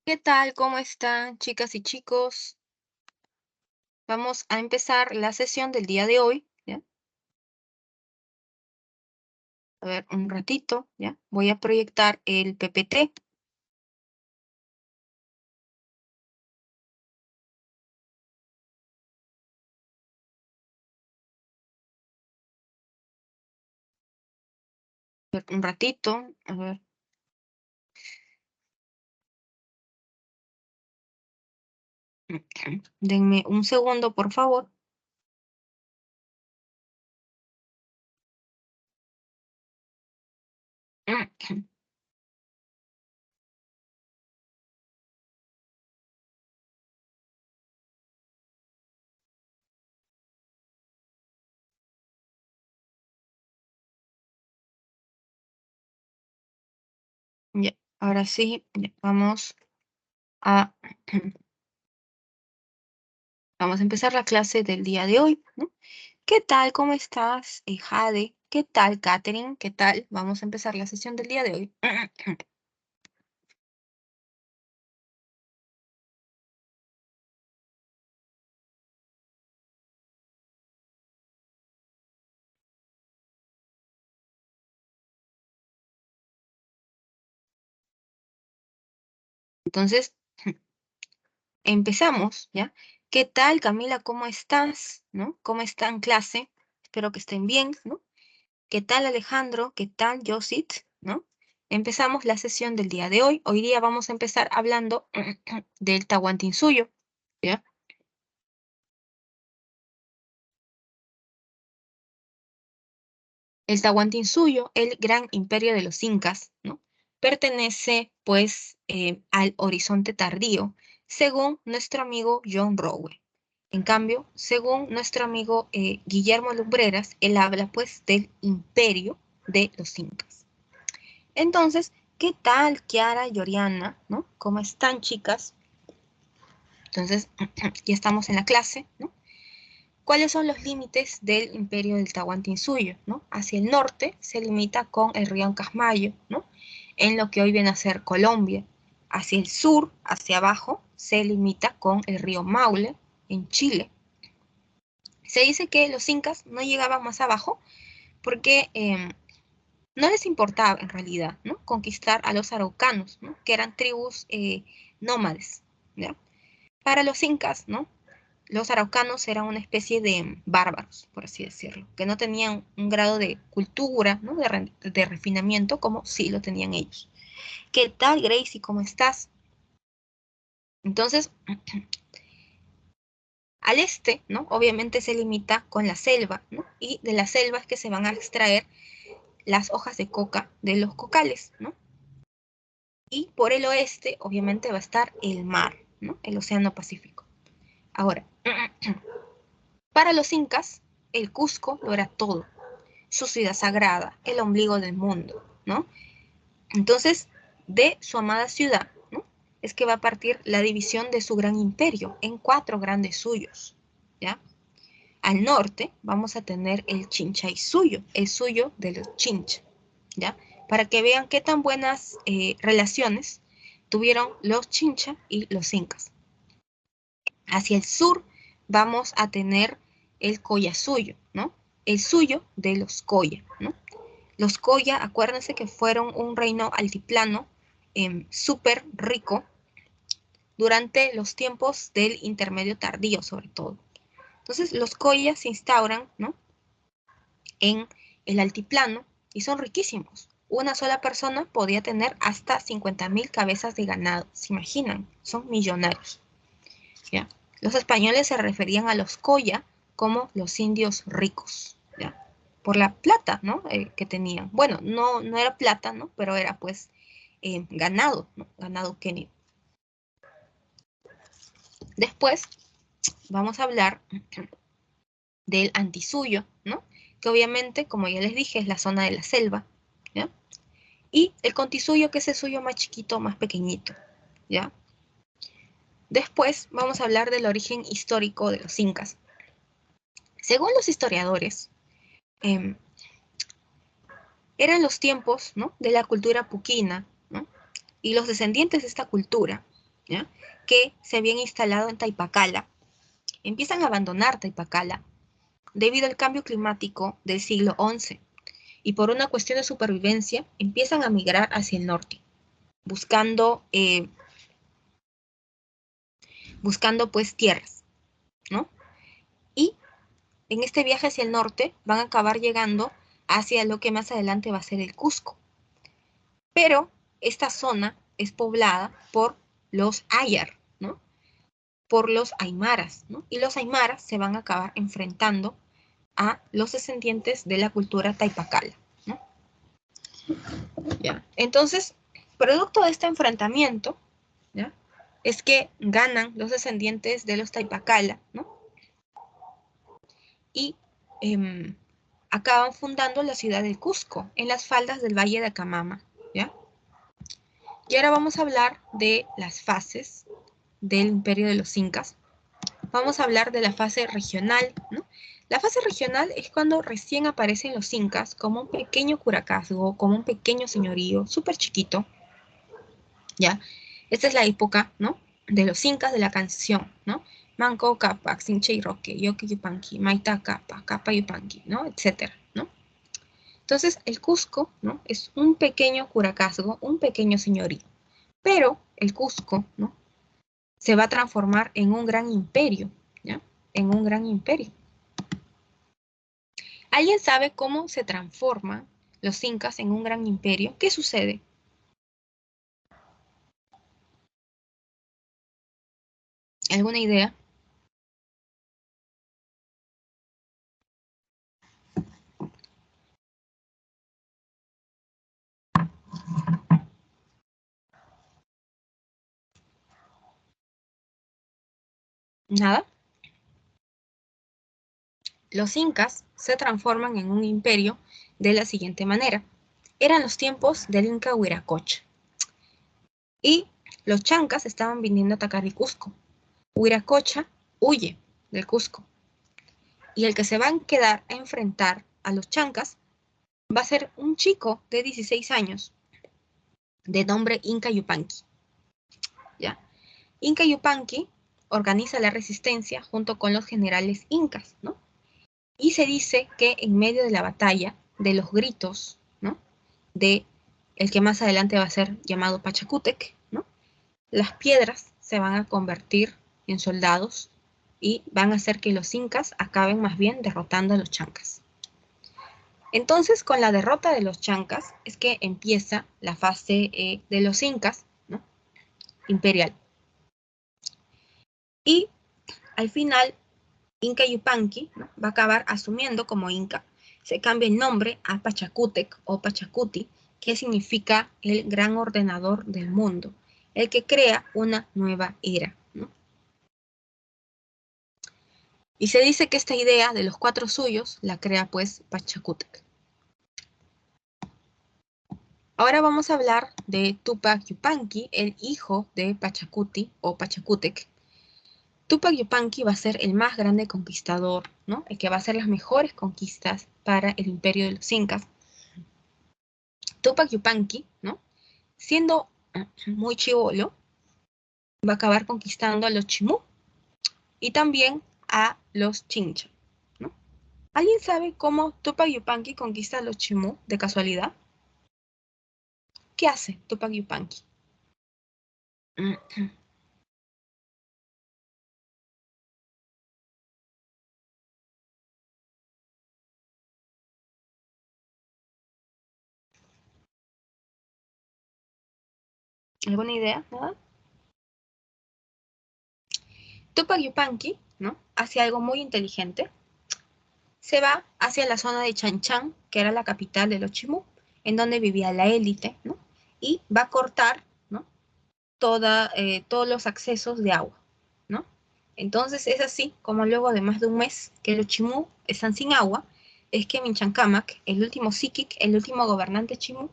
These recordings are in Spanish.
¿Qué tal? ¿Cómo están, chicas y chicos? Vamos a empezar la sesión del día de hoy, ¿ya? A ver, un ratito, ¿ya? Voy a proyectar el PPT. A ver, un ratito, a ver. Denme un segundo, por favor. Ya, ahora sí, ya, a, vamos a empezar la clase del día de hoy, ¿no? ¿Qué tal? ¿Cómo estás, Jade? ¿Qué tal, Katherine? ¿Qué tal? Vamos a empezar la sesión del día de hoy. Entonces, empezamos, ¿ya? ¿Qué tal, Camila? ¿Cómo estás? ¿No? ¿Cómo está en clase? Espero que estén bien, ¿no? ¿Qué tal, Alejandro? ¿Qué tal, Josit? ¿No? Empezamos la sesión del día de hoy. Hoy día vamos a empezar hablando del Tahuantinsuyo, ¿ya? El Tahuantinsuyo, el gran imperio de los incas, ¿no? Pertenece, pues, al horizonte tardío, según nuestro amigo John Rowe. En cambio, según nuestro amigo Guillermo Lumbreras, él habla, pues, del imperio de los incas. Entonces, ¿qué tal, Kiara y Oriana? ¿No? ¿Cómo están, chicas? Entonces, ya estamos en la clase, ¿no? ¿Cuáles son los límites del imperio del Tahuantinsuyo? ¿No? Hacia el norte se limita con el río Casmayo, ¿no? En lo que hoy viene a ser Colombia. Hacia el sur, hacia abajo, se limita con el río Maule, en Chile. Se dice que los incas no llegaban más abajo porque no les importaba en realidad, ¿no? Conquistar a los araucanos, ¿no? Que eran tribus nómades, ¿ya? Para los incas, ¿no? Los araucanos eran una especie de bárbaros, por así decirlo, que no tenían un grado de cultura, ¿no? De refinamiento como sí lo tenían ellos. ¿Qué tal, Gracie? ¿Cómo estás? Entonces, al este, ¿no? Obviamente se limita con la selva, ¿no? Y de la selva es que se van a extraer las hojas de coca de los cocales, ¿no? Y por el oeste, obviamente, va a estar el mar, ¿no? El Océano Pacífico. Ahora, para los incas, el Cusco lo era todo, su ciudad sagrada, el ombligo del mundo, ¿no? Entonces, de su amada ciudad, ¿no? Es que va a partir la división de su gran imperio en 4 grandes suyos, ¿ya? Al norte vamos a tener el Chinchaysuyo, el suyo de los Chincha, ¿ya? Para que vean qué tan buenas relaciones tuvieron los Chincha y los Incas. Hacia el sur vamos a tener el Collasuyo, ¿no? El suyo de los Coya, ¿no? Los Coya, acuérdense que fueron un reino altiplano súper rico durante los tiempos del intermedio tardío, sobre todo. Entonces, los Coya se instauran, ¿no? En el altiplano y son riquísimos. Una sola persona podía tener hasta 50.000 cabezas de ganado. ¿Se imaginan? Son millonarios. ¿Ya? Los españoles se referían a los Coya como los indios ricos, ¿ya? Por la plata, ¿no? Que tenían. Bueno, no era plata, ¿no? Pero era pues ganado, ¿no? Ganado kenio. Después vamos a hablar del Antisuyo, ¿no? Que obviamente, como ya les dije, es la zona de la selva, ¿ya? Y el Contisuyo, que es el suyo más chiquito, más pequeñito, ¿ya? Después vamos a hablar del origen histórico de los incas. Según los historiadores, eh, eran los tiempos, ¿no? De la cultura puquina, ¿no? Y los descendientes de esta cultura ¿ya? Que se habían instalado en Taipacala, empiezan a abandonar Taipacala debido al cambio climático del siglo XI y por una cuestión de supervivencia empiezan a migrar hacia el norte, buscando pues tierras, ¿no? Y en este viaje hacia el norte van a acabar llegando hacia lo que más adelante va a ser el Cusco. Pero esta zona es poblada por los Ayar, ¿no? Por los Aymaras, ¿no? Y los Aymaras se van a acabar enfrentando a los descendientes de la cultura Taipacala, ¿no? ¿Ya? Entonces, producto de este enfrentamiento, ¿ya? Es que ganan los descendientes de los Taipacala, ¿no? Y acaban fundando la ciudad del Cusco, en las faldas del Valle de Acamama, ¿ya? Y ahora vamos a hablar de las fases del imperio de los incas. Vamos a hablar de la fase regional, ¿no? La fase regional es cuando recién aparecen los incas como un pequeño curacazgo, como un pequeño señorío, súper chiquito, ¿ya? Esta es la época, ¿no? De los incas de la canción, ¿no? Manco Cápac, Sinche y Roque, Yoque Yupanqui, Maita Capa, Capa Yupanqui, ¿no? Etcétera, ¿no? Entonces, el Cusco, ¿no? Es un pequeño curacazgo, un pequeño señorío. Pero el Cusco, ¿no? Se va a transformar en un gran imperio, ¿ya? En un gran imperio. ¿Alguien sabe cómo se transforman los incas en un gran imperio? ¿Qué sucede? ¿Alguna idea? ¿Nada? Los incas se transforman en un imperio de la siguiente manera. Eran los tiempos del Inca Huiracocha. Y los chancas estaban viniendo a atacar el Cusco. Huiracocha huye del Cusco. Y el que se va a quedar a enfrentar a los chancas va a ser un chico de 16 años, de nombre Inca Yupanqui. ¿Ya? Inca Yupanqui organiza la resistencia junto con los generales incas, ¿no? Y se dice que en medio de la batalla, de los gritos, ¿no? De el que más adelante va a ser llamado Pachacútec, ¿no? Las piedras se van a convertir en soldados y van a hacer que los incas acaben más bien derrotando a los chancas. Entonces, con la derrota de los chancas es que empieza la fase de los incas, ¿no? Imperial. Y al final, Inca Yupanqui, ¿no? Va a acabar asumiendo como Inca. Se cambia el nombre a Pachacútec o Pachacuti, que significa el gran ordenador del mundo, el que crea una nueva era, ¿no? Y se dice que esta idea de los 4 suyos la crea pues Pachacútec. Ahora vamos a hablar de Tupac Yupanqui, el hijo de Pachacuti o Pachacútec. Tupac Yupanqui va a ser el más grande conquistador, ¿no? El que va a hacer las mejores conquistas para el imperio de los incas. Tupac Yupanqui, ¿no? Siendo muy chibolo, va a acabar conquistando a los Chimú y también a los Chincha, ¿no? ¿Alguien sabe cómo Tupac Yupanqui conquista a los Chimú de casualidad? ¿Qué hace Tupac Yupanqui? ¿Alguna idea? ¿Nada? Tupac Yupanqui, ¿no? Hace algo muy inteligente. Se va hacia la zona de Chanchan, que era la capital de los Chimú, en donde vivía la élite, ¿no? Y va a cortar, ¿no? Todos los accesos de agua, ¿no? Entonces es así como luego de más de un mes que los Chimú están sin agua, es que Minchancamak, el último Siquic, el último gobernante Chimú,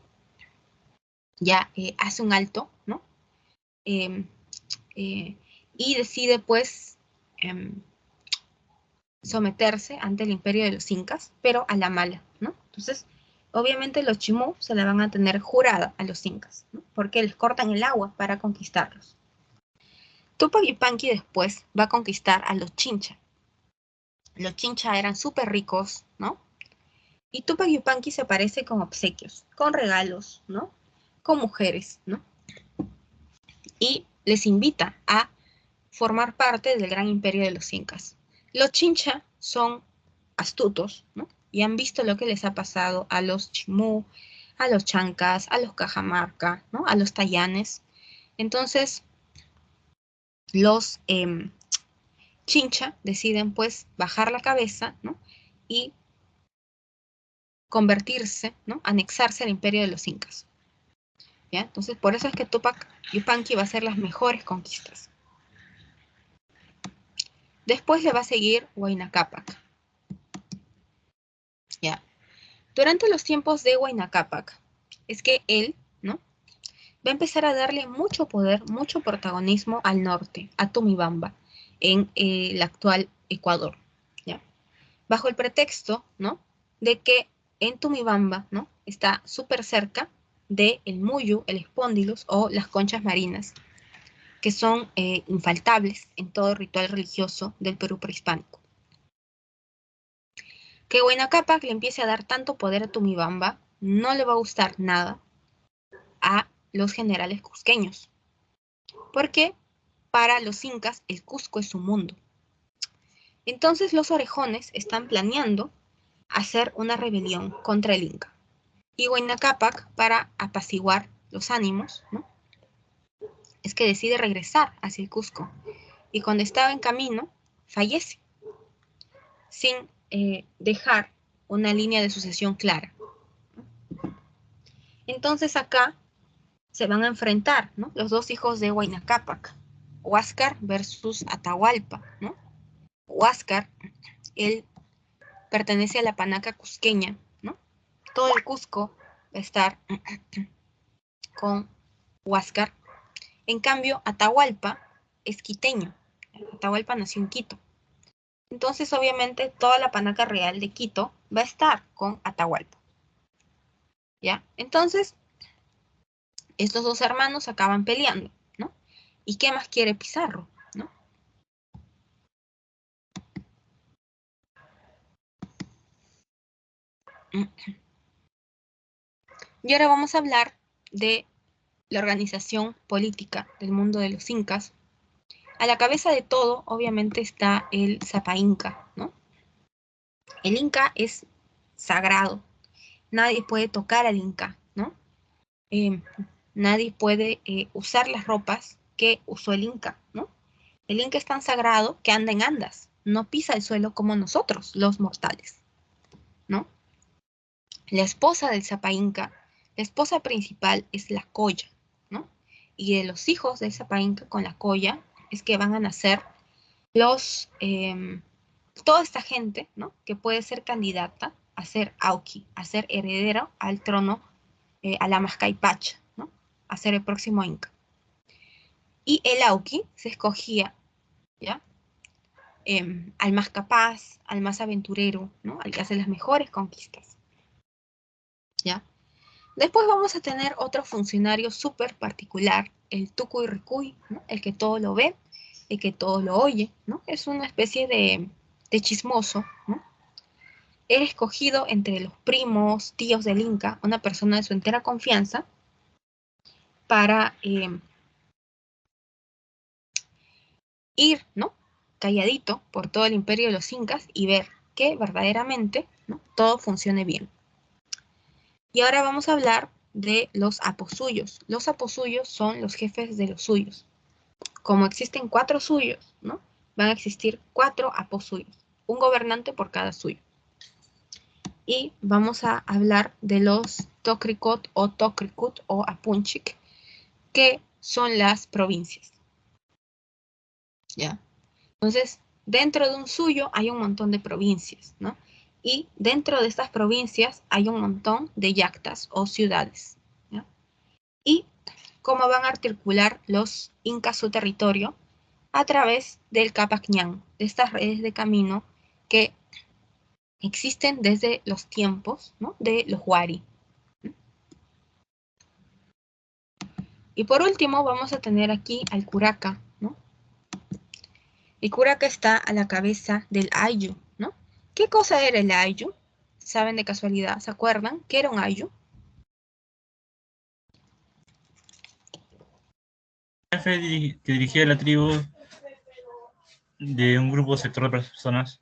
ya hace un alto, ¿no? Eh, eh, y decide pues someterse ante el imperio de los incas, pero a la mala, ¿no? Entonces, obviamente los Chimú se la van a tener jurada a los incas, ¿no? Porque les cortan el agua para conquistarlos. Tupac Yupanqui después va a conquistar a los Chincha. Los Chincha eran súper ricos, ¿no? Y Tupac Yupanqui se aparece con obsequios, con regalos, ¿no? Con mujeres, ¿no? Y les invita a formar parte del gran imperio de los incas. Los Chincha son astutos, ¿no? Y han visto lo que les ha pasado a los Chimú, a los Chancas, a los Cajamarca, ¿no? A los Tayanes. Entonces, los Chincha deciden pues bajar la cabeza, ¿no? Y convertirse, ¿no? Anexarse al imperio de los incas. ¿Ya? Entonces, por eso es que Tupac Yupanqui va a hacer las mejores conquistas. Después le va a seguir Huayna Cápac. ¿Ya? Durante los tiempos de Huayna Cápac, es que él, ¿no? Va a empezar a darle mucho poder, mucho protagonismo al norte, a Tumibamba, en el actual Ecuador, ¿ya? Bajo el pretexto, ¿no? De que en Tumibamba, ¿no? Está súper cerca de el Muyu, el Espóndilus o las conchas marinas, que son infaltables en todo ritual religioso del Perú prehispánico. Que Huayna Cápac le empiece a dar tanto poder a Tumibamba no le va a gustar nada a los generales cusqueños, porque para los incas el Cusco es su mundo. Entonces los orejones están planeando hacer una rebelión contra el Inca. Y Huayna Cápac, para apaciguar los ánimos, ¿no? Es que decide regresar hacia el Cusco. Y cuando estaba en camino, fallece, sin dejar una línea de sucesión clara. Entonces acá se van a enfrentar, ¿no? Los dos hijos de Huayna Cápac, Huáscar versus Atahualpa, ¿no? Huáscar, él pertenece a la panaca cusqueña, ¿no? Todo el Cusco va a estar con Huáscar. En cambio, Atahualpa es quiteño. Atahualpa nació en Quito. Entonces, obviamente, toda la panaca real de Quito va a estar con Atahualpa. ¿Ya? Entonces, estos dos hermanos acaban peleando, ¿no? ¿Y qué más quiere Pizarro, ¿no? Y ahora vamos a hablar de la organización política del mundo de los incas. A la cabeza de todo, obviamente, está el Zapa Inca, ¿no? El Inca es sagrado. Nadie puede tocar al Inca, ¿no? Nadie puede usar las ropas que usó el Inca, ¿no? El Inca es tan sagrado que anda en andas, no pisa el suelo como nosotros, los mortales, ¿no? La esposa del Zapa Inca, la esposa principal es la Colla, ¿no? Y de los hijos del Zapa Inca con la Colla es que van a nacer los, toda esta gente, ¿no? Que puede ser candidata a ser Auqui, a ser heredero al trono, a la Mascaipacha, ¿no? A ser el próximo Inca. Y el Auqui se escogía, ¿ya? Al más capaz, al más aventurero, ¿no? Al que hace las mejores conquistas, ¿ya? Después vamos a tener otro funcionario súper particular, el Tucuy Ricuy, ¿no? El que todo lo ve, el que todo lo oye, ¿no? Es una especie de chismoso, ¿no? Era escogido entre los primos, tíos del Inca, una persona de su entera confianza, para ir, ¿no? Calladito por todo el imperio de los incas y ver que verdaderamente, ¿no? Todo funcione bien. Y ahora vamos a hablar de los aposuyos. Los aposuyos son los jefes de los suyos. Como existen 4 suyos, ¿no? Van a existir 4 aposuyos, un gobernante por cada suyo. Y vamos a hablar de los Tocricot o Tocricut o Apunchic, que son las provincias. ¿Ya? Entonces, dentro de un suyo hay un montón de provincias, ¿no? Y dentro de estas provincias hay un montón de yactas o ciudades, ¿ya? Y cómo van a articular los incas su territorio a través del Capacñán, de estas redes de camino que existen desde los tiempos, ¿no? De los Huari. Y por último vamos a tener aquí al Curaca, ¿no? El curaca está a la cabeza del ayllu, ¿no? ¿Qué cosa era el ayllu? ¿Saben de casualidad? ¿Se acuerdan? ¿Qué era un ayllu? Jefe que dirigía la tribu de un grupo sector de personas.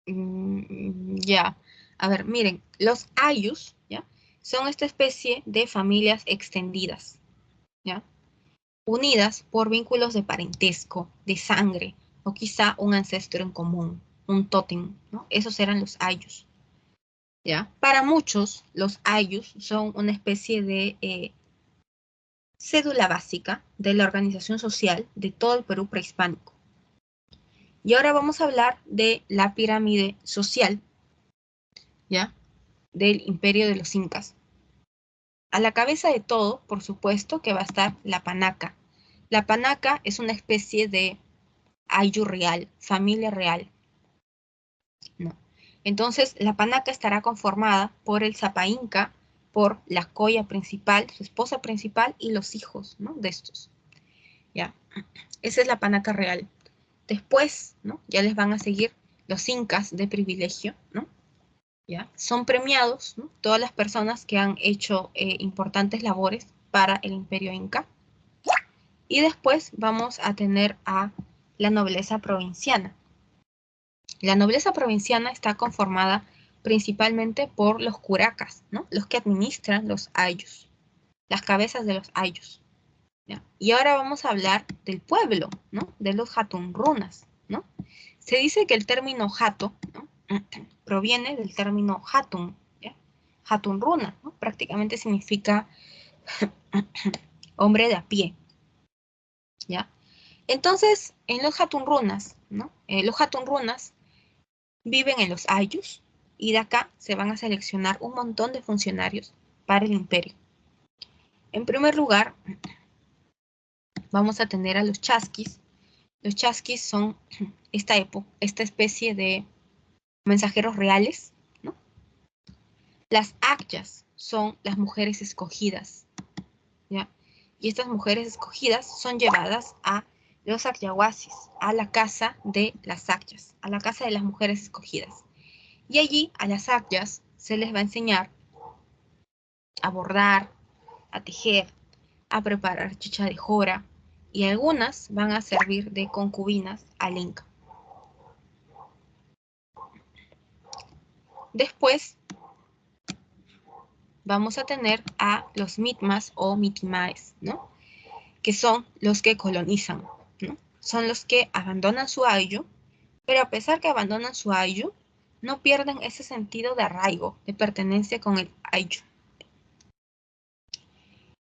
Ya. A ver, miren, los ayllus, ¿ya? Son esta especie de familias extendidas, ¿ya? Unidas por vínculos de parentesco, de sangre, o quizá un ancestro en común, un tótem, ¿no? Esos eran los ayllus, ¿ya? Para muchos, los ayllus son una especie de cédula básica de la organización social de todo el Perú prehispánico. Y ahora vamos a hablar de la pirámide social, ¿ya? Del imperio de los incas. A la cabeza de todo, por supuesto, que va a estar la panaca. La panaca es una especie de ayllu real, familia real. No. Entonces, la panaca estará conformada por el Zapa Inca, por la coya principal, su esposa principal y los hijos, ¿no? De estos. ¿Ya? Esa es la panaca real. Después, ¿no? Ya les van a seguir los incas de privilegio, ¿no? ¿Ya? Son premiados, ¿no? Todas las personas que han hecho importantes labores para el imperio inca. Y después vamos a tener a la nobleza provinciana. La nobleza provinciana está conformada principalmente por los curacas, ¿no? Los que administran los ayllus, las cabezas de los ayllus. ¿Ya? Y ahora vamos a hablar del pueblo, ¿no? De los hatunrunas, ¿no? Se dice que el término hato, ¿no? proviene del término hatun, ¿ya? Hatunruna, ¿no? Prácticamente significa hombre de a pie, ¿ya? Entonces, en los hatunrunas, ¿no? Los hatunrunas viven en los ayllus y de acá se van a seleccionar un montón de funcionarios para el imperio. En primer lugar, vamos a tener a los chasquis. Los chasquis son esta especie de mensajeros reales, ¿no? Las akyas son las mujeres escogidas, ¿ya? Y estas mujeres escogidas son llevadas a los acyahuasis, a la casa de las akyas, a la casa de las mujeres escogidas. Y allí a las akyas se les va a enseñar a bordar, a tejer, a preparar chicha de jora, y algunas van a servir de concubinas al inca. Después vamos a tener a los mitmas o mitimaes, ¿no? Que son los que colonizan, ¿no? Son los que abandonan su ayllu, pero a pesar que abandonan su ayllu, no pierden ese sentido de arraigo, de pertenencia con el ayllu.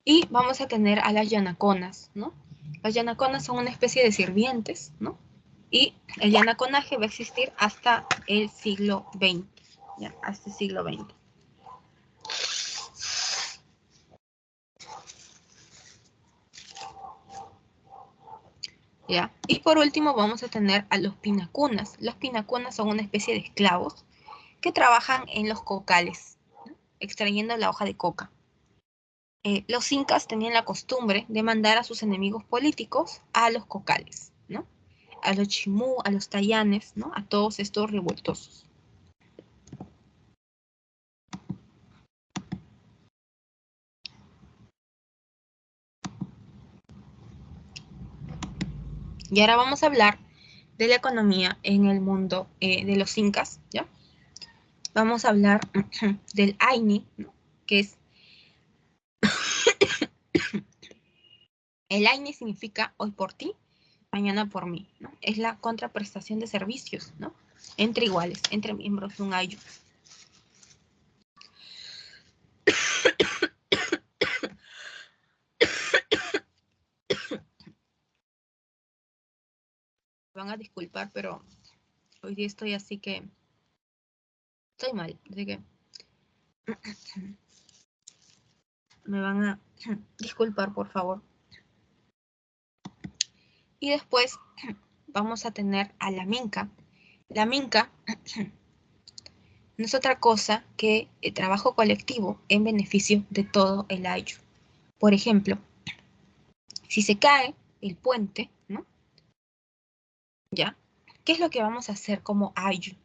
Y vamos a tener a las yanaconas, ¿no? Las yanaconas son una especie de sirvientes, ¿no? Y el yanaconaje va a existir hasta el siglo XX, ¿ya? Hasta el siglo XX. ¿Ya? Y por último vamos a tener a los pinacunas. Los pinacunas son una especie de esclavos que trabajan en los cocales, ¿no? Extrayendo la hoja de coca. Los incas tenían la costumbre de mandar a sus enemigos políticos a los cocales, ¿no? A los chimú, a los tayanes, ¿no? A todos estos revoltosos. Y ahora vamos a hablar de la economía en el mundo de los incas, ¿ya? Vamos a hablar del Aini, ¿no? Que es... El Aini significa hoy por ti, mañana por mí, ¿no? Es la contraprestación de servicios, ¿no? Entre iguales, entre miembros de un ayllu. Me van a disculpar, pero hoy día estoy así que... Estoy mal, así que... Me van a disculpar, por favor. Y después vamos a tener a la minca. La minca no es otra cosa que el trabajo colectivo en beneficio de todo el ayllu. Por ejemplo, si se cae el puente, ¿no? ¿ya? ¿Qué es lo que vamos a hacer como Ayllu?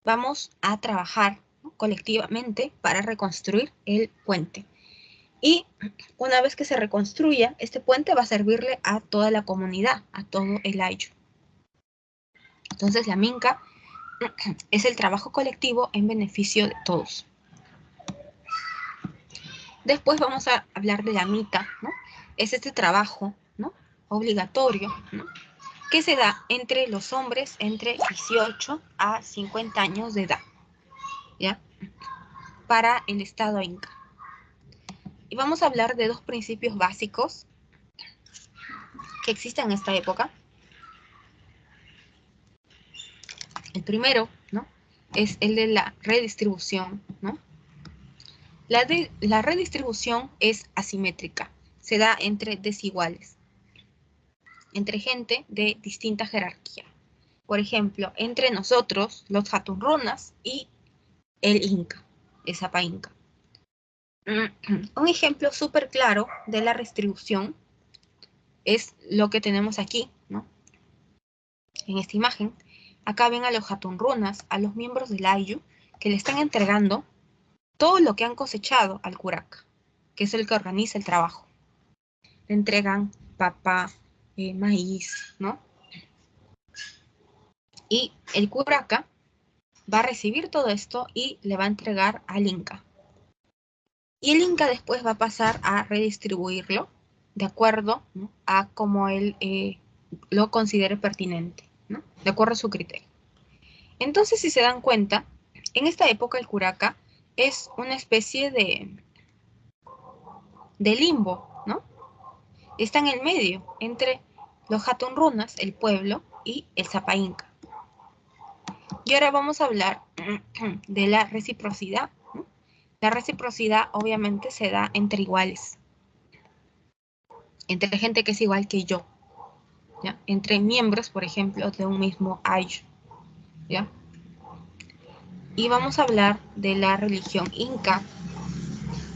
Vamos a trabajar, ¿no?, colectivamente para reconstruir el puente. Y una vez que se reconstruya, este puente va a servirle a toda la comunidad, a todo el Ayllu. Entonces la Minca es el trabajo colectivo en beneficio de todos. Después vamos a hablar de la Mita, ¿no? Es este trabajo, ¿no?, obligatorio, ¿no?, que se da entre los hombres entre 18 a 50 años de edad, ¿ya?, para el Estado Inca. Y vamos a hablar de dos principios básicos que existen en esta época. El primero, ¿no?, es el de la redistribución, ¿no? La redistribución es asimétrica, se da entre desiguales, entre gente de distinta jerarquía. Por ejemplo, entre nosotros, los Hatunrunas, y el Inca, el Sapa Inca. Un ejemplo súper claro de la redistribución es lo que tenemos aquí, ¿no?, en esta imagen. Acá ven a los Hatunrunas, a los miembros del Ayllu, que le están entregando todo lo que han cosechado al curaca, que es el que organiza el trabajo. Le entregan papa, maíz, ¿no? Y el curaca va a recibir todo esto y le va a entregar al Inca. Y el Inca después va a pasar a redistribuirlo de acuerdo, ¿no?, a como él lo considere pertinente, ¿no?, de acuerdo a su criterio. Entonces, si se dan cuenta, en esta época el curaca es una especie de limbo, ¿no? Está en el medio entre los Hatunrunas, el pueblo, y el Sapa Inca. Y ahora vamos a hablar de la reciprocidad, ¿no? La reciprocidad obviamente se da entre iguales, entre gente que es igual que yo, ¿ya?, entre miembros, por ejemplo, de un mismo Ayllu, ¿ya? Y vamos a hablar de la religión inca.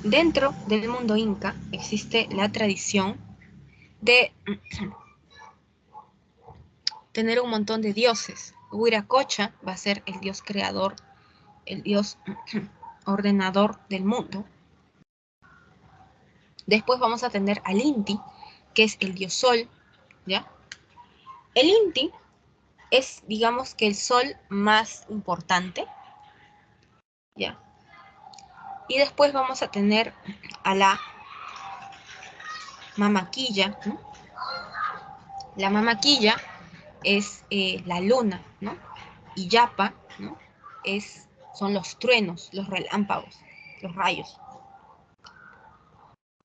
Dentro del mundo inca existe la tradición de tener un montón de dioses. Huiracocha va a ser el dios creador, el dios ordenador del mundo. Después vamos a tener al Inti, que es el dios sol, ¿ya? El Inti es, digamos, que el sol más importante, ¿ya? Y después vamos a tener a la Mamaquilla, ¿no? La Mamaquilla es la luna, ¿no? Y Yapa, ¿no?, son los truenos, los relámpagos, los rayos.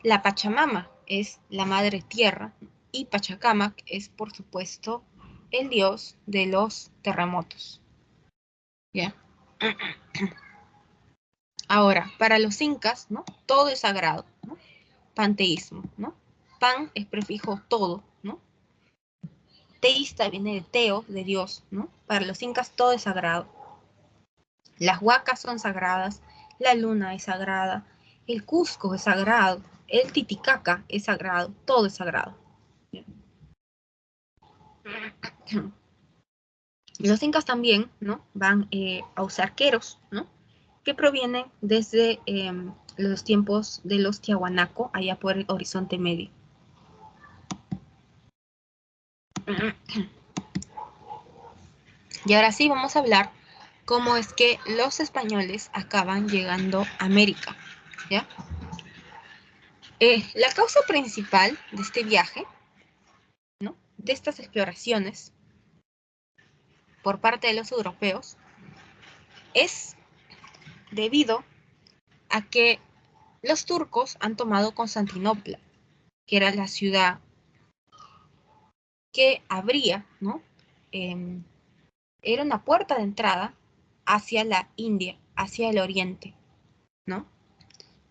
La Pachamama es la madre tierra, y Pachacamac es, por supuesto, el dios de los terremotos, ¿ya? Ahora, para los incas, ¿no?, todo es sagrado, ¿no? Panteísmo, ¿no? Pan es prefijo todo, ¿no? Teísta viene de teo, de Dios, ¿no? Para los incas todo es sagrado. Las huacas son sagradas, la luna es sagrada, el Cusco es sagrado, el Titicaca es sagrado, todo es sagrado. Los incas también, ¿no?, van a usar queros, ¿no?, que provienen desde los tiempos de los Tiahuanaco, allá por el Horizonte Medio. Y ahora sí vamos a hablar cómo es que los españoles acaban llegando a América, ¿ya? La causa principal de este viaje, ¿no?, de estas exploraciones por parte de los europeos, es debido a que los turcos han tomado Constantinopla, que era la ciudad que abría, ¿no?, era una puerta de entrada hacia la India, hacia el oriente, ¿no?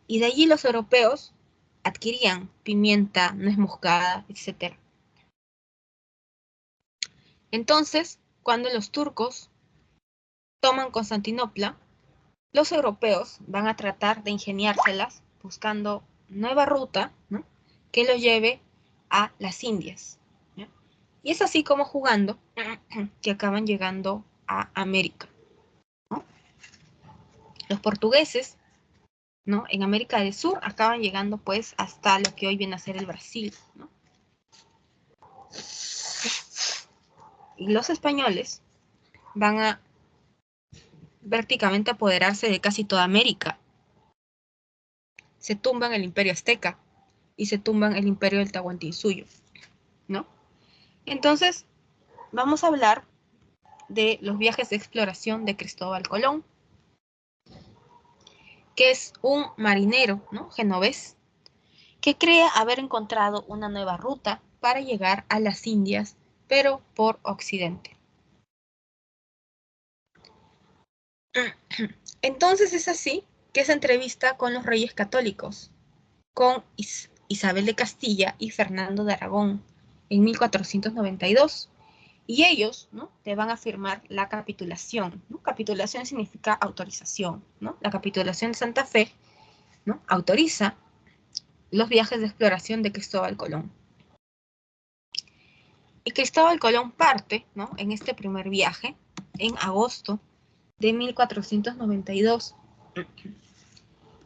Y de allí los europeos adquirían pimienta, nuez moscada, etc. Entonces, cuando los turcos toman Constantinopla, los europeos van a tratar de ingeniárselas buscando nueva ruta, ¿no?, que los lleve a las Indias, ¿ya? Y es así como jugando que acaban llegando a América, ¿no? Los portugueses, ¿no? En América del Sur acaban llegando pues hasta lo que hoy viene a ser el Brasil, ¿no? Y los españoles van a prácticamente apoderarse de casi toda América. Se tumban el imperio azteca y se tumban el imperio del Tahuantinsuyo, ¿no? Entonces, vamos a hablar de los viajes de exploración de Cristóbal Colón, que es un marinero, ¿no? Genovés, que cree haber encontrado una nueva ruta para llegar a las Indias, pero por Occidente. Entonces es así que se entrevista con los reyes católicos, con Isabel de Castilla y Fernando de Aragón en 1492. Y ellos, ¿no? Te van a firmar la capitulación, ¿no? Capitulación significa autorización, ¿no? La capitulación de Santa Fe, ¿no? Autoriza los viajes de exploración de Cristóbal Colón. Y Cristóbal Colón parte, ¿no? En este primer viaje, en agosto de 1492,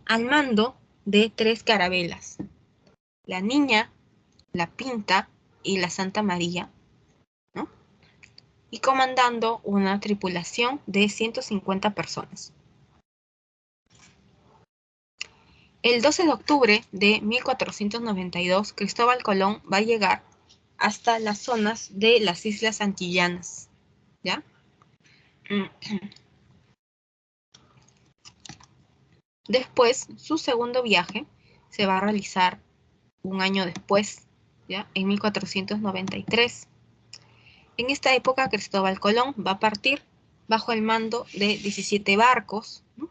al mando de 3 carabelas, la Niña, la Pinta y la Santa María, ¿no? Y comandando una tripulación de 150 personas. El 12 de octubre de 1492, Cristóbal Colón va a llegar hasta las zonas de las Islas Antillanas, ¿ya? Después, su segundo viaje se va a realizar un año después, ¿ya? En 1493. En esta época, Cristóbal Colón va a partir bajo el mando de 17 barcos, ¿no?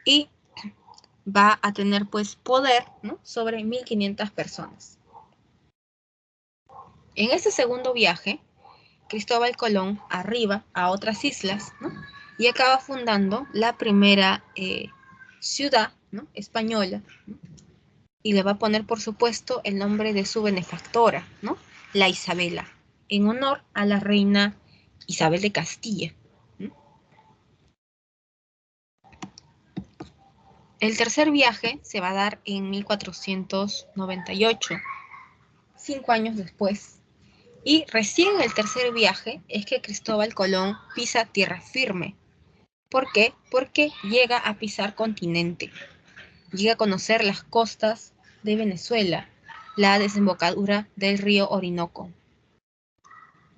Y va a tener pues poder, ¿no? Sobre 1.500 personas. En este segundo viaje, Cristóbal Colón arriba a otras islas, ¿no? Y acaba fundando la primera ciudad, ¿no? Española, ¿no? Y le va a poner, por supuesto, el nombre de su benefactora, ¿no? La Isabela, en honor a la reina Isabel de Castilla, ¿no? El tercer viaje se va a dar en 1498, 5 años después. Y recién en el tercer viaje es que Cristóbal Colón pisa tierra firme. ¿Por qué? Porque llega a pisar continente. Llega a conocer las costas de Venezuela, la desembocadura del río Orinoco.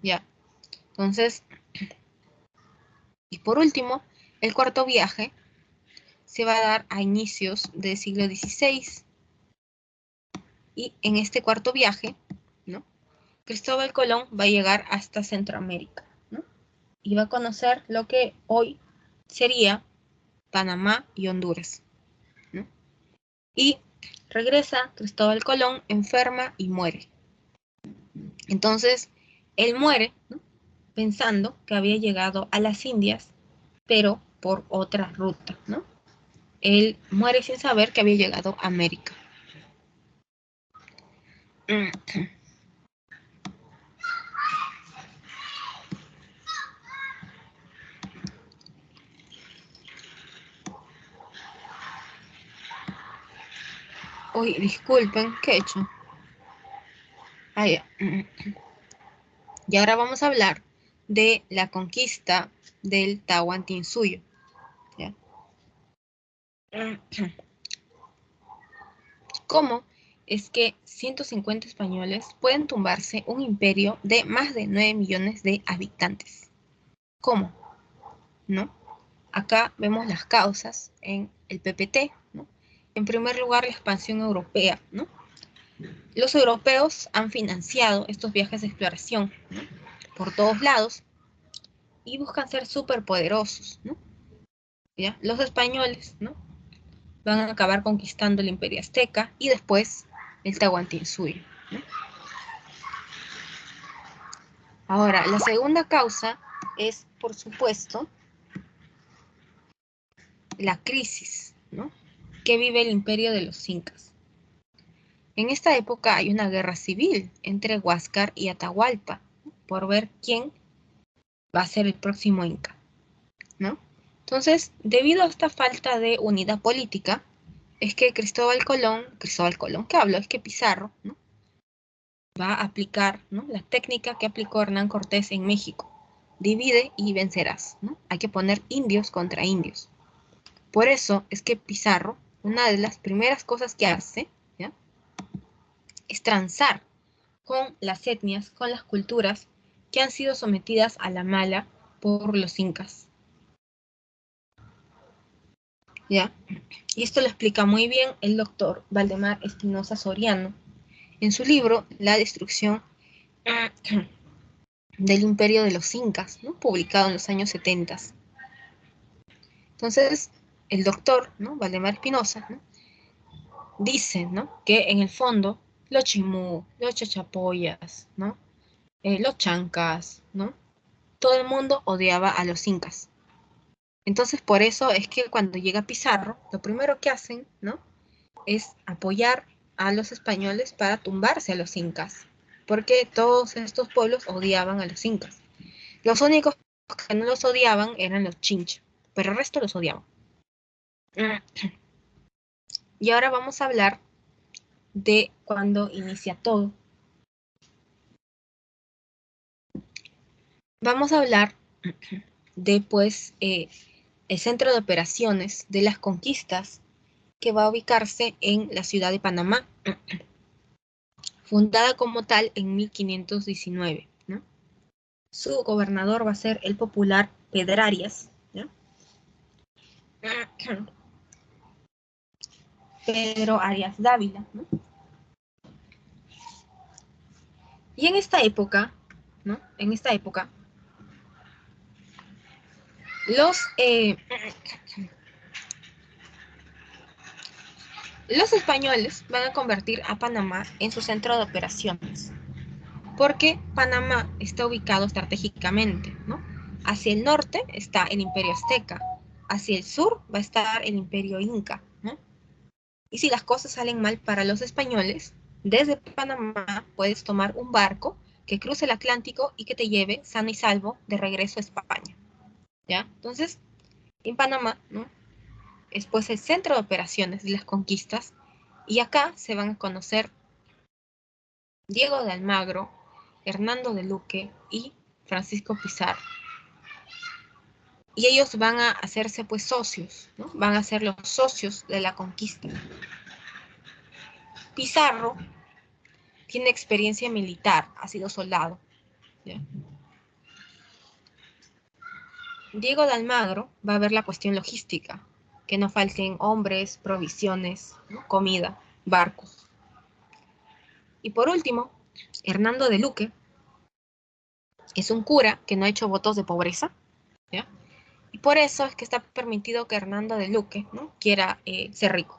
Ya. Entonces, y por último, el cuarto viaje se va a dar a inicios del siglo XVI. Y en este cuarto viaje, ¿no? Cristóbal Colón va a llegar hasta Centroamérica, ¿no? Y va a conocer lo que hoy sería Panamá y Honduras, ¿no? Y regresa Cristóbal Colón, enferma y muere. Entonces, él muere, ¿no? Pensando que había llegado a las Indias, pero por otra ruta, ¿no? Él muere sin saber que había llegado a América. Uy, disculpen, ¿qué he hecho? Ah, ya. Y ahora vamos a hablar de la conquista del Tahuantinsuyo, ¿ya? ¿Cómo es que 150 españoles pueden tumbarse un imperio de más de 9 millones de habitantes? ¿Cómo? ¿No? Acá vemos las causas en el PPT, ¿no? En primer lugar, la expansión europea, ¿no? Los europeos han financiado estos viajes de exploración, ¿no? Por todos lados y buscan ser superpoderosos, ¿no? ¿Ya? Los españoles, ¿no? Van a acabar conquistando el imperio azteca y después el Tahuantinsuyo, ¿no? Ahora, la segunda causa es, por supuesto, la crisis, ¿no? Que vive el imperio de los incas. En esta época hay una guerra civil entre Huáscar y Atahualpa, ¿no? Por ver quién va a ser el próximo Inca, ¿no? Entonces, debido a esta falta de unidad política, es que Cristóbal Colón, ¿qué hablo? Es que Pizarro, ¿no? Va a aplicar, ¿no?, la técnica que aplicó Hernán Cortés en México. Divide y vencerás, ¿no? Hay que poner indios contra indios. Por eso es que Pizarro, una de las primeras cosas que hace, ¿ya?, es transar con las etnias, con las culturas que han sido sometidas a la mala por los incas, ¿ya? Y esto lo explica muy bien el doctor Valdemar Espinosa Soriano en su libro La destrucción del imperio de los incas, ¿no?, publicado en los años 70. Entonces, el doctor, ¿no?, Valdemar Espinosa, ¿no?, dice, ¿no?, que en el fondo los chimú, los chachapoyas, ¿no?, los chancas, ¿no?, todo el mundo odiaba a los incas. Entonces, por eso es que cuando llega Pizarro, lo primero que hacen, ¿no?, es apoyar a los españoles para tumbarse a los incas, porque todos estos pueblos odiaban a los incas. Los únicos que no los odiaban eran los chincha, pero el resto los odiaban. Y ahora vamos a hablar de cuando inicia todo. Vamos a hablar de, pues, el centro de operaciones de las conquistas, que va a ubicarse en la ciudad de Panamá, fundada como tal en 1519, ¿no? Su gobernador va a ser el popular Pedrarias, ¿no? Pedro Arias Dávila, ¿no? Y en esta época, ¿no?, en esta época, los españoles van a convertir a Panamá en su centro de operaciones, porque Panamá está ubicado estratégicamente, ¿no? Hacia el norte está el Imperio Azteca, hacia el sur va a estar el Imperio Inca, ¿no? Y si las cosas salen mal para los españoles, desde Panamá puedes tomar un barco que cruce el Atlántico y que te lleve sano y salvo de regreso a España, ¿ya? Entonces, en Panamá, ¿no?, es pues el centro de operaciones de las conquistas, y acá se van a conocer Diego de Almagro, Hernando de Luque y Francisco Pizarro. Y ellos van a hacerse pues socios, ¿no? Van a ser los socios de la conquista. Pizarro tiene experiencia militar, ha sido soldado, ¿ya? Diego de Almagro va a ver la cuestión logística, que no falten hombres, provisiones, ¿no?, comida, barcos. Y por último, Hernando de Luque es un cura que no ha hecho votos de pobreza, ¿ya? Y por eso es que está permitido que Hernando de Luque, ¿no?, quiera ser rico.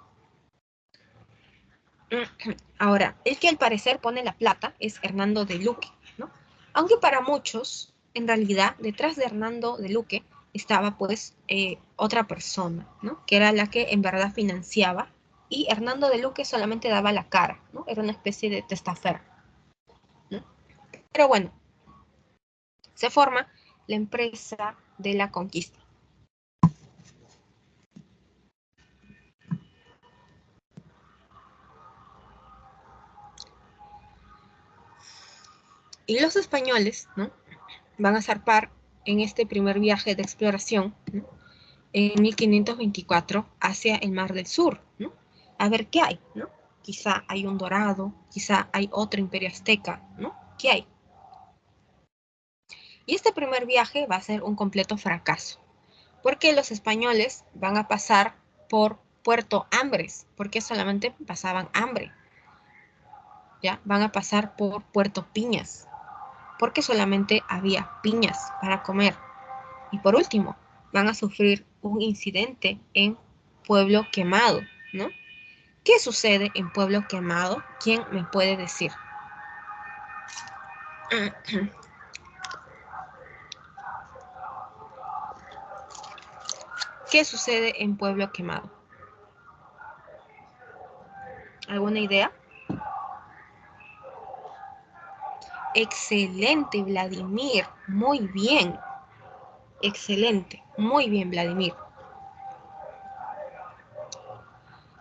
Ahora, el que al parecer pone la plata es Hernando de Luque, ¿no? Aunque para muchos, en realidad, detrás de Hernando de Luque estaba pues otra persona, ¿no?, que era la que en verdad financiaba, y Hernando de Luque solamente daba la cara, ¿no? Era una especie de testaferro, ¿no? Pero bueno, se forma la empresa de la conquista. Y los españoles, ¿no?, van a zarpar en este primer viaje de exploración, ¿no?, en 1524 hacia el Mar del Sur, ¿no?, a ver qué hay, ¿no? Quizá hay un dorado, quizá hay otro imperio azteca, ¿no? ¿Qué hay? Y este primer viaje va a ser un completo fracaso, porque los españoles van a pasar por Puerto Ambres, porque solamente pasaban hambre, ¿ya? Van a pasar por Puerto Piñas, porque solamente había piñas para comer. Y por último, van a sufrir un incidente en Pueblo Quemado, ¿no? ¿Qué sucede en Pueblo Quemado? ¿Quién me puede decir? ¿Qué sucede en Pueblo Quemado? ¿Alguna idea? Excelente, Vladimir. Muy bien. Excelente. Muy bien, Vladimir.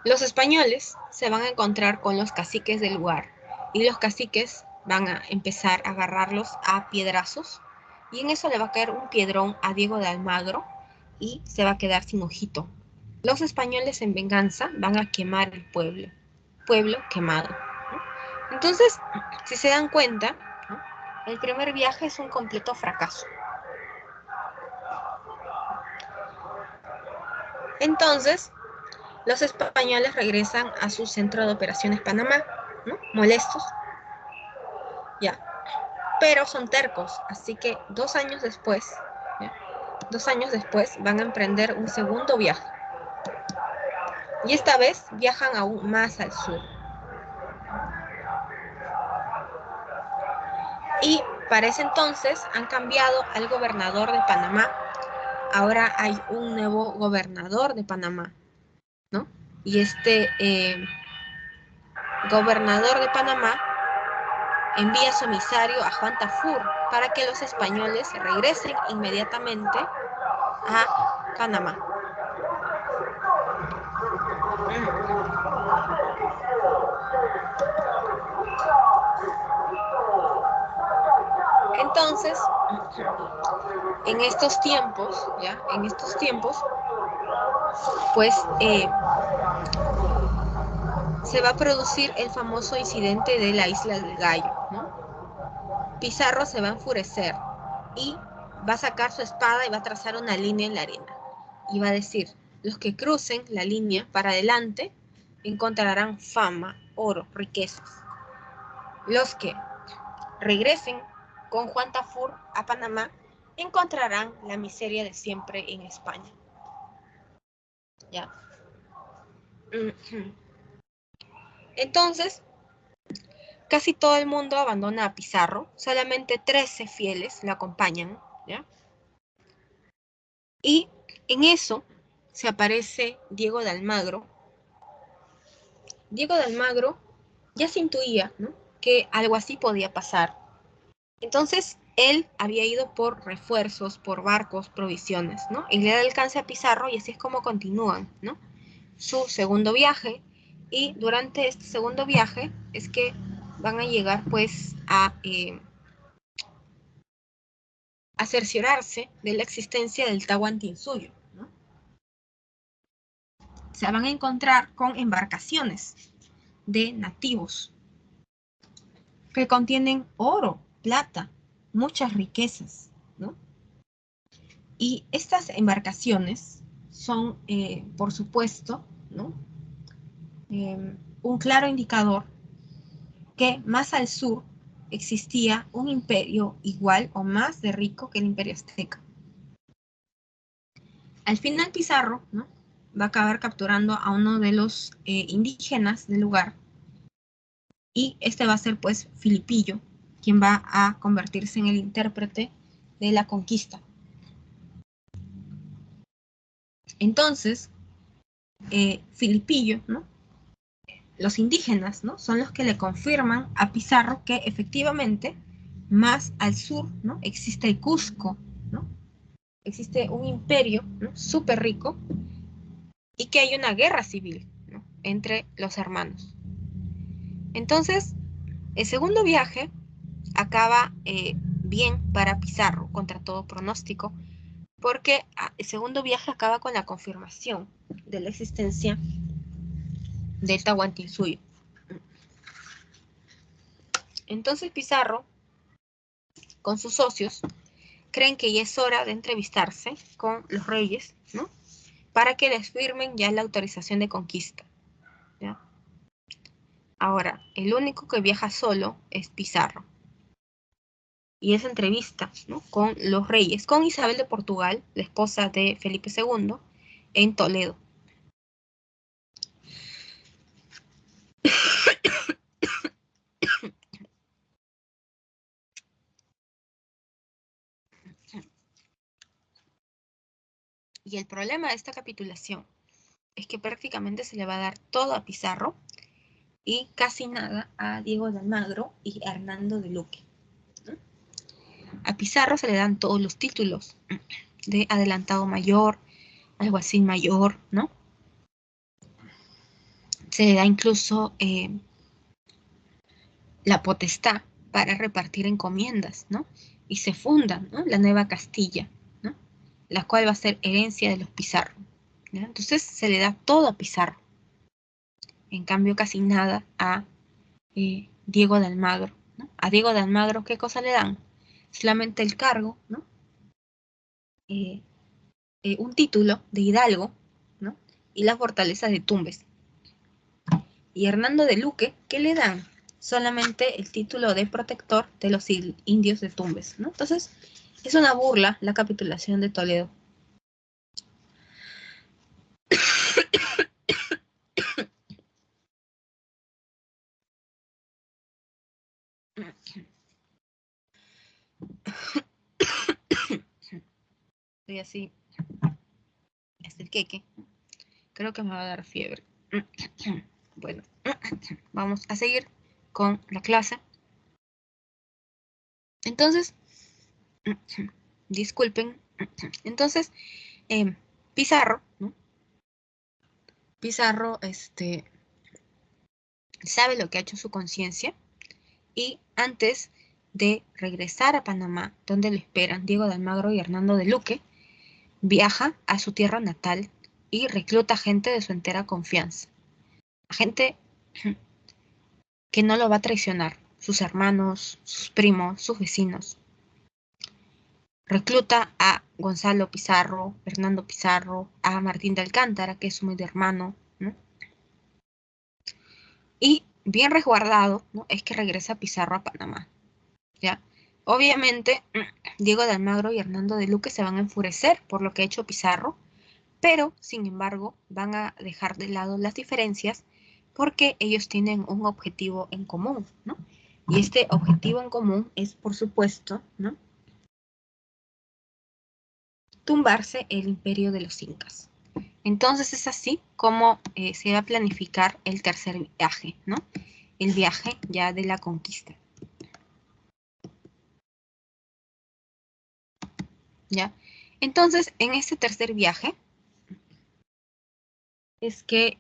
Los españoles se van a encontrar con los caciques del lugar y los caciques van a empezar a agarrarlos a piedrazos y en eso le va a caer un piedrón a Diego de Almagro y se va a quedar sin ojito. Los españoles en venganza van a quemar el pueblo quemado, ¿no? Entonces, si se dan cuenta, ¿no? El primer viaje es un completo fracaso. Entonces, los españoles regresan a su centro de operaciones Panamá, ¿no? Molestos, ya. Pero son tercos, así que 2 años después, ¿ya? 2 años después van a emprender un segundo viaje. Y esta vez viajan aún más al sur. Y para ese entonces han cambiado al gobernador de Panamá. Ahora hay un nuevo gobernador de Panamá, ¿no? Y este gobernador de Panamá envía su emisario a Juan Tafur para que los españoles regresen inmediatamente a Panamá. Entonces, en estos tiempos, pues se va a producir el famoso incidente de la Isla del Gallo, ¿no? Pizarro se va a enfurecer y va a sacar su espada y va a trazar una línea en la arena. Y va a decir, los que crucen la línea para adelante encontrarán fama, oro, riquezas. Los que regresen con Juan Tafur a Panamá encontrarán la miseria de siempre en España. ¿Ya? Entonces, casi todo el mundo abandona a Pizarro, solamente 13 fieles lo acompañan, ¿ya? Y en eso se aparece Diego de Almagro. Diego de Almagro ya se intuía, ¿no?, que algo así podía pasar. Entonces, él había ido por refuerzos, por barcos, provisiones, ¿no? Y le da alcance a Pizarro y así es como continúan, ¿no?, su segundo viaje. Y durante este segundo viaje es que van a llegar pues a cerciorarse de la existencia del Tahuantinsuyo, ¿no? Se van a encontrar con embarcaciones de nativos que contienen oro, plata, muchas riquezas, ¿no? Y estas embarcaciones son, por supuesto, ¿no?, un claro indicador que más al sur existía un imperio igual o más de rico que el imperio azteca. Al final Pizarro, ¿no?, va a acabar capturando a uno de los indígenas del lugar y este va a ser pues Filipillo, quien va a convertirse en el intérprete de la conquista. Entonces, Filipillo, ¿no?, los indígenas, ¿no?, son los que le confirman a Pizarro que efectivamente más al sur, ¿no?, existe el Cusco, ¿no?, existe un imperio, ¿no?, súper rico y que hay una guerra civil, ¿no?, entre los hermanos. Entonces, el segundo viaje acaba bien para Pizarro, contra todo pronóstico, porque el segundo viaje acaba con la confirmación de la existencia del Tahuantinsuyo. Entonces Pizarro, con sus socios, creen que ya es hora de entrevistarse con los reyes, ¿no?, para que les firmen ya la autorización de conquista, ¿ya? Ahora, el único que viaja solo es Pizarro. Y esa entrevista, ¿no?, con los reyes, con Isabel de Portugal, la esposa de Felipe II, en Toledo. Y el problema de esta capitulación es que prácticamente se le va a dar todo a Pizarro y casi nada a Diego de Almagro y a Hernando de Luque. a Pizarro se le dan todos los títulos de adelantado mayor, alguacil mayor, ¿no? Se le da incluso la potestad para repartir encomiendas, ¿no? Y se funda, ¿no?, la Nueva Castilla, ¿no?, la cual va a ser herencia de los Pizarro, ¿ya? Entonces se le da todo a Pizarro. En cambio, casi nada a Diego de Almagro, ¿no? A Diego de Almagro, ¿qué cosa le dan? Solamente el cargo, ¿no? Un título de hidalgo, ¿no?, y la fortaleza de Tumbes. Y Hernando de Luque, ¿qué le dan? Solamente el título de protector de los indios de Tumbes, ¿no? Entonces, es una burla la capitulación de Toledo. Estoy así, es el queque. Creo que me va a dar fiebre. Bueno, vamos a seguir con la clase. Entonces, disculpen. Entonces, Pizarro, ¿no? Pizarro, sabe lo que ha hecho su conciencia, y antes de regresar a Panamá, donde lo esperan Diego de Almagro y Hernando de Luque, viaja a su tierra natal y recluta gente de su entera confianza. Gente que no lo va a traicionar, sus hermanos, sus primos, sus vecinos. Recluta a Gonzalo Pizarro, Fernando Pizarro, a Martín de Alcántara, que es su medio hermano, ¿no? Y bien resguardado, ¿no?, es que regresa Pizarro a Panamá, ¿ya? Obviamente, Diego de Almagro y Hernando de Luque se van a enfurecer por lo que ha hecho Pizarro, pero, sin embargo, van a dejar de lado las diferencias porque ellos tienen un objetivo en común, ¿no? Y este objetivo en común es, por supuesto, ¿no?, tumbarse el imperio de los incas. Entonces es así como se va a planificar el tercer viaje, ¿no? El viaje ya de la conquista. ¿Ya? Entonces, en este tercer viaje es que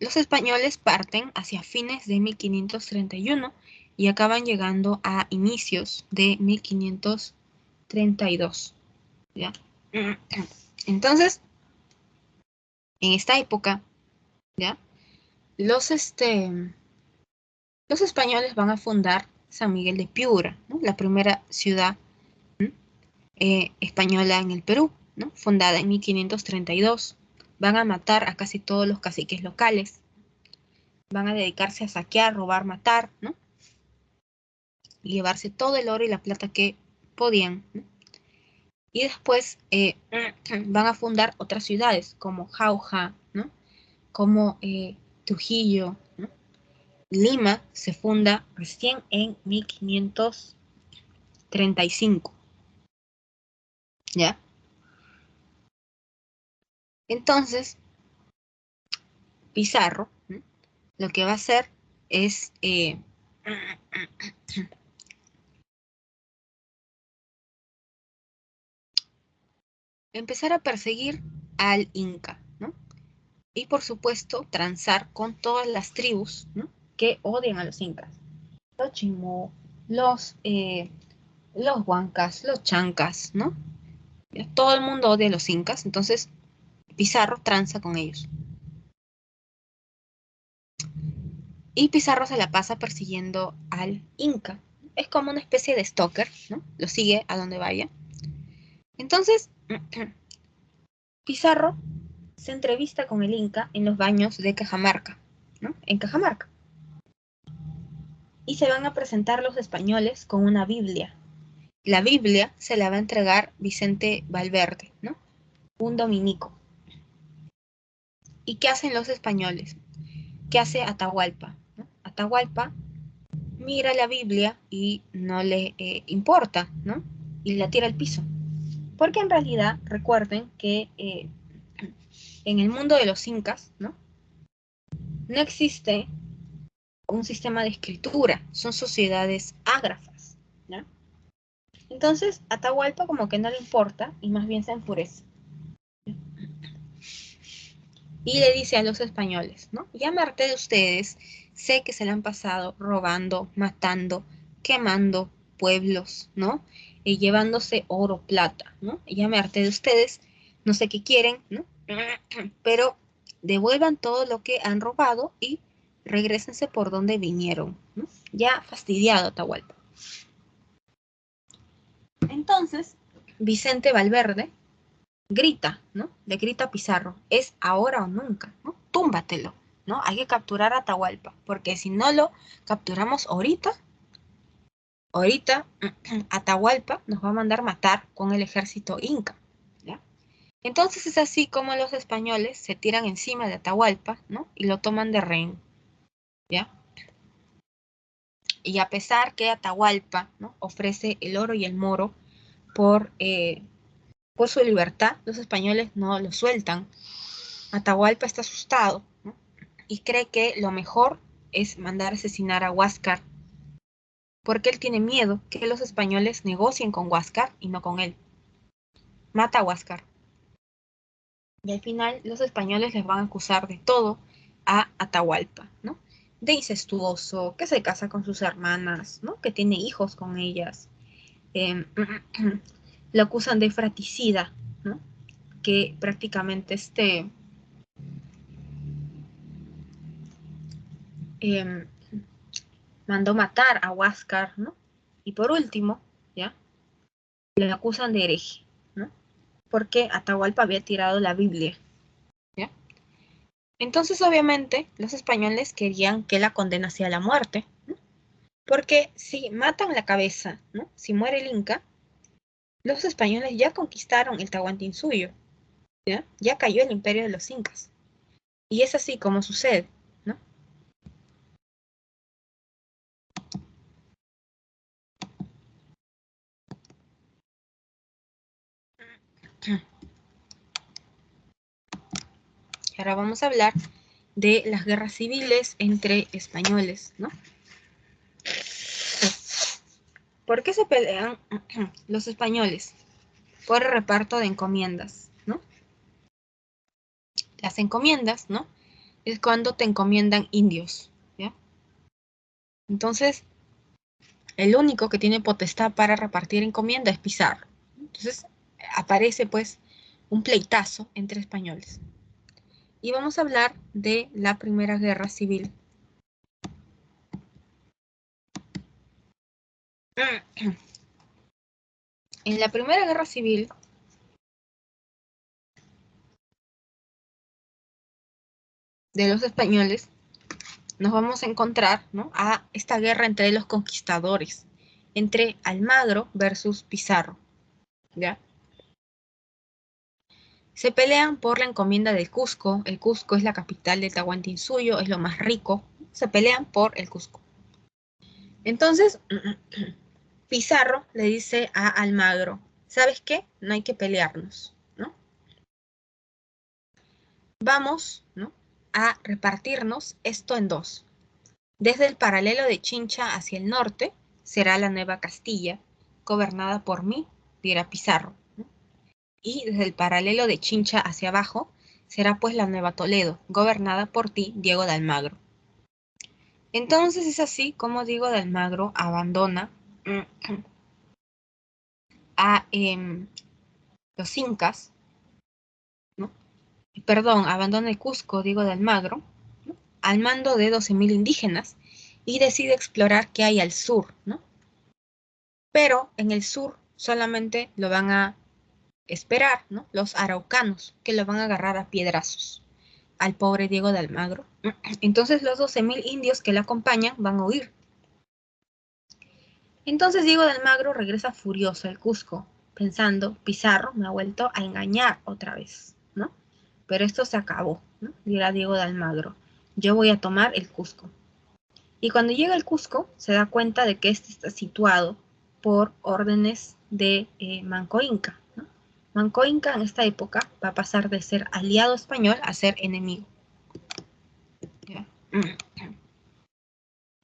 los españoles parten hacia fines de 1531 y acaban llegando a inicios de 1532. ¿Ya? Entonces, en esta época, ¿ya?, los españoles van a fundar San Miguel de Piura, ¿no?, la primera ciudad española en el Perú, ¿no?, fundada en 1532. Van a matar a casi todos los caciques locales. Van a dedicarse a saquear, robar, matar, ¿no?, y llevarse todo el oro y la plata que podían, ¿no? Y después van a fundar otras ciudades como Jauja, ¿no?, como Trujillo, ¿no? Lima se funda recién en 1535, ¿ya? Entonces, Pizarro, ¿no?, lo que va a hacer es empezar a perseguir al Inca, ¿no? Y por supuesto, transar con todas las tribus, ¿no?, que odian a los incas. Los Chimú, los Huancas, los Chancas, ¿no? Todo el mundo odia a los incas, entonces Pizarro tranza con ellos. Y Pizarro se la pasa persiguiendo al Inca. Es como una especie de stalker, ¿no? Lo sigue a donde vaya. Entonces, Pizarro se entrevista con el Inca en los baños de Cajamarca, ¿no?, en Cajamarca. Y se van a presentar los españoles con una Biblia. La Biblia se la va a entregar Vicente Valverde, ¿no?, un dominico. ¿Y qué hacen los españoles? ¿Qué hace Atahualpa? ¿No? Atahualpa mira la Biblia y no le importa, ¿no?, y la tira al piso. Porque en realidad, recuerden que en el mundo de los incas, ¿no?, no existe un sistema de escritura, son sociedades ágrafas, ¿no? Entonces, Atahualpa como que no le importa y más bien se enfurece. Y le dice a los españoles, ¿no? Ya me harté de ustedes, sé que se le han pasado robando, matando, quemando pueblos, ¿no? Y llevándose oro, plata, ¿no? Ya me harté de ustedes, no sé qué quieren, ¿no? Pero devuelvan todo lo que han robado y regrésense por donde vinieron, ¿no? Ya fastidiado Atahualpa. Entonces, Vicente Valverde grita, ¿no? Le grita a Pizarro, es ahora o nunca, ¿no? Túmbatelo, ¿no? Hay que capturar a Atahualpa, porque si no lo capturamos ahorita Atahualpa nos va a mandar matar con el ejército inca, ¿ya? Entonces es así como los españoles se tiran encima de Atahualpa, ¿no? Y lo toman de rehén, ¿ya? Y a pesar que Atahualpa, ¿no? ofrece el oro y el moro por su libertad, los españoles no lo sueltan. Atahualpa está asustado, ¿no? Y cree que lo mejor es mandar a asesinar a Huáscar, porque él tiene miedo que los españoles negocien con Huáscar y no con él. Mata a Huáscar. Y al final los españoles les van a acusar de todo a Atahualpa, ¿no? De incestuoso, que se casa con sus hermanas, ¿no? Que tiene hijos con ellas. Lo acusan de fratricida, ¿no? Que prácticamente mandó matar a Huáscar, ¿no? Y por último, ¿ya? Le acusan de hereje, ¿no? Porque Atahualpa había tirado la Biblia, ¿ya? Entonces, obviamente, los españoles querían que la condena sea la muerte, ¿no? Porque si matan la cabeza, ¿no? Si muere el Inca, los españoles ya conquistaron el Tahuantinsuyo, ¿ya? Ya cayó el imperio de los Incas. Y es así como sucede, ¿no? Y ahora vamos a hablar de las guerras civiles entre españoles, ¿no? ¿Por qué se pelean los españoles? Por el reparto de encomiendas, ¿no? Las encomiendas, ¿no? Es cuando te encomiendan indios, ¿ya? Entonces, el único que tiene potestad para repartir encomienda es Pizarro. Entonces, aparece pues un pleitazo entre españoles. Y vamos a hablar de la Primera Guerra Civil. En la Primera Guerra Civil, de los españoles, nos vamos a encontrar, ¿no? a esta guerra entre los conquistadores, entre Almagro versus Pizarro, ¿ya? Se pelean por la encomienda del Cusco. El Cusco es la capital del Tahuantinsuyo, es lo más rico. Se pelean por el Cusco. Entonces, Pizarro le dice a Almagro, ¿sabes qué? No hay que pelearnos, ¿no? Vamos, ¿no? a repartirnos esto en dos. Desde el paralelo de Chincha hacia el norte será la Nueva Castilla, gobernada por mí, dirá Pizarro, ¿no? Y desde el paralelo de Chincha hacia abajo será pues la Nueva Toledo, gobernada por ti, Diego de Almagro. Entonces es así como Diego de Almagro abandona a los incas, ¿no? Perdón, abandona el Cusco, Diego de Almagro, ¿no? al mando de 12.000 indígenas y decide explorar qué hay al sur, ¿no? Pero en el sur solamente lo van a esperar, ¿no? Los araucanos, que lo van a agarrar a piedrazos al pobre Diego de Almagro. Entonces los 12.000 indios que le acompañan van a huir. Entonces Diego de Almagro regresa furioso al Cusco, pensando, Pizarro me ha vuelto a engañar otra vez, ¿no? Pero esto se acabó, ¿no? Dirá Diego de Almagro, yo voy a tomar el Cusco. Y cuando llega al Cusco, se da cuenta de que este está situado por órdenes de Manco Inca, ¿no? Manco Inca en esta época va a pasar de ser aliado español a ser enemigo. ¿Ya?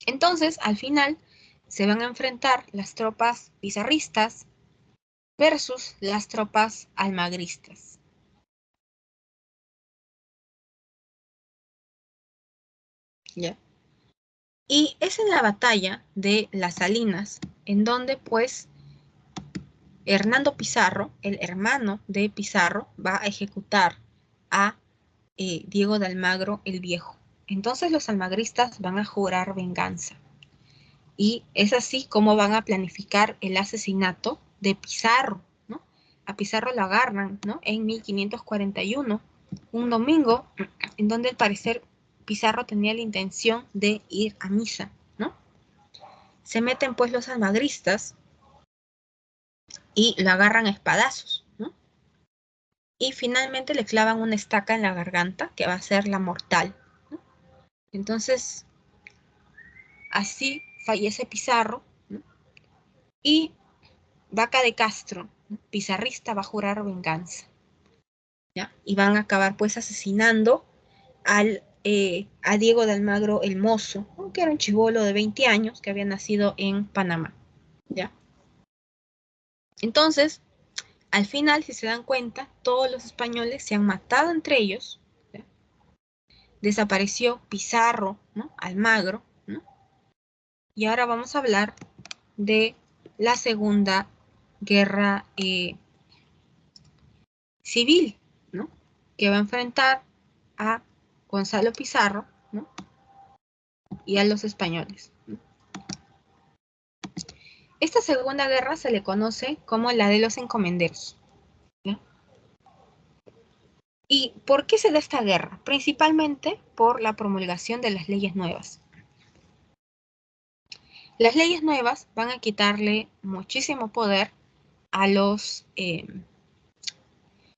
Entonces, al final, se van a enfrentar las tropas pizarristas versus las tropas almagristas. ¿Ya? Y es en la batalla de Las Salinas, en donde pues Hernando Pizarro, el hermano de Pizarro, va a ejecutar a Diego de Almagro el Viejo. Entonces los almagristas van a jurar venganza. Y es así como van a planificar el asesinato de Pizarro, ¿no? A Pizarro lo agarran, ¿no? En 1541, un domingo, en donde al parecer Pizarro tenía la intención de ir a misa, ¿no? Se meten pues los almagristas y lo agarran a espadazos, ¿no? Y finalmente le clavan una estaca en la garganta que va a ser la mortal, ¿no? Entonces, así fallece Pizarro, ¿no? Y Vaca de Castro, ¿no? Pizarrista, va a jurar venganza, ¿ya? Y van a acabar pues asesinando a Diego de Almagro el Mozo, ¿no? Que era un chibolo de 20 años que había nacido en Panamá, ¿ya? Entonces, al final, si se dan cuenta, todos los españoles se han matado entre ellos, ¿ya? Desapareció Pizarro, ¿no? Almagro, ¿no? Y ahora vamos a hablar de la Segunda Guerra Civil, ¿no? Que va a enfrentar a Gonzalo Pizarro, ¿no? Y a los españoles, ¿no? Esta Segunda Guerra se le conoce como la de los encomenderos, ¿no? ¿Y por qué se da esta guerra? Principalmente por la promulgación de las leyes nuevas. Las leyes nuevas van a quitarle muchísimo poder a los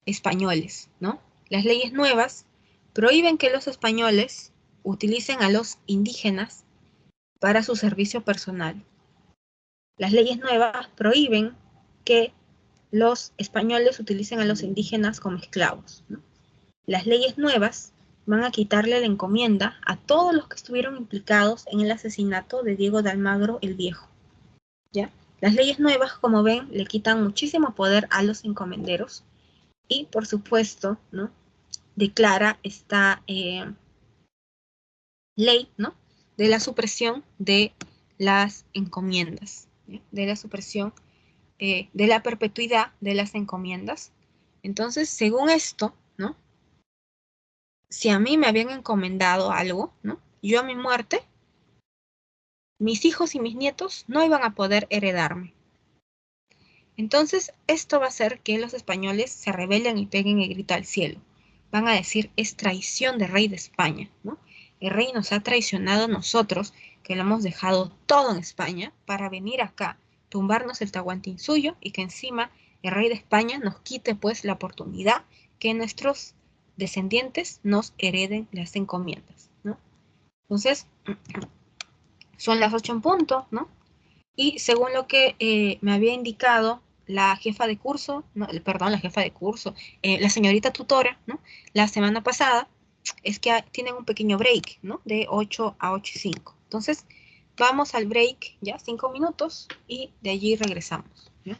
españoles, ¿no? Las leyes nuevas prohíben que los españoles utilicen a los indígenas para su servicio personal. Las leyes nuevas prohíben que los españoles utilicen a los indígenas como esclavos, ¿no? Las leyes nuevas van a quitarle la encomienda a todos los que estuvieron implicados en el asesinato de Diego de Almagro el Viejo, ¿ya? Las leyes nuevas, como ven, le quitan muchísimo poder a los encomenderos y, por supuesto, ¿no? Declara esta ley, ¿no? De la supresión de las encomiendas, ¿ya? De la supresión de la perpetuidad de las encomiendas. Entonces, según esto, ¿no? Si a mí me habían encomendado algo, ¿no? Yo a mi muerte, mis hijos y mis nietos no iban a poder heredarme. Entonces, esto va a hacer que los españoles se rebelen y peguen el grito al cielo. Van a decir, es traición del rey de España, ¿no? El rey nos ha traicionado a nosotros, que lo hemos dejado todo en España, para venir acá, tumbarnos el Tahuantinsuyo y que encima el rey de España nos quite pues la oportunidad que nuestros descendientes nos hereden las encomiendas, ¿no? Entonces, son las 8 en punto, ¿no? Y según lo que me había indicado la jefa de curso, no, perdón, la jefa de curso, la señorita tutora, ¿no? La semana pasada, es que tienen un pequeño break, ¿no? De 8 a 8 y 5. Entonces, vamos al break, ya, 5 minutos, y de allí regresamos, ¿ya?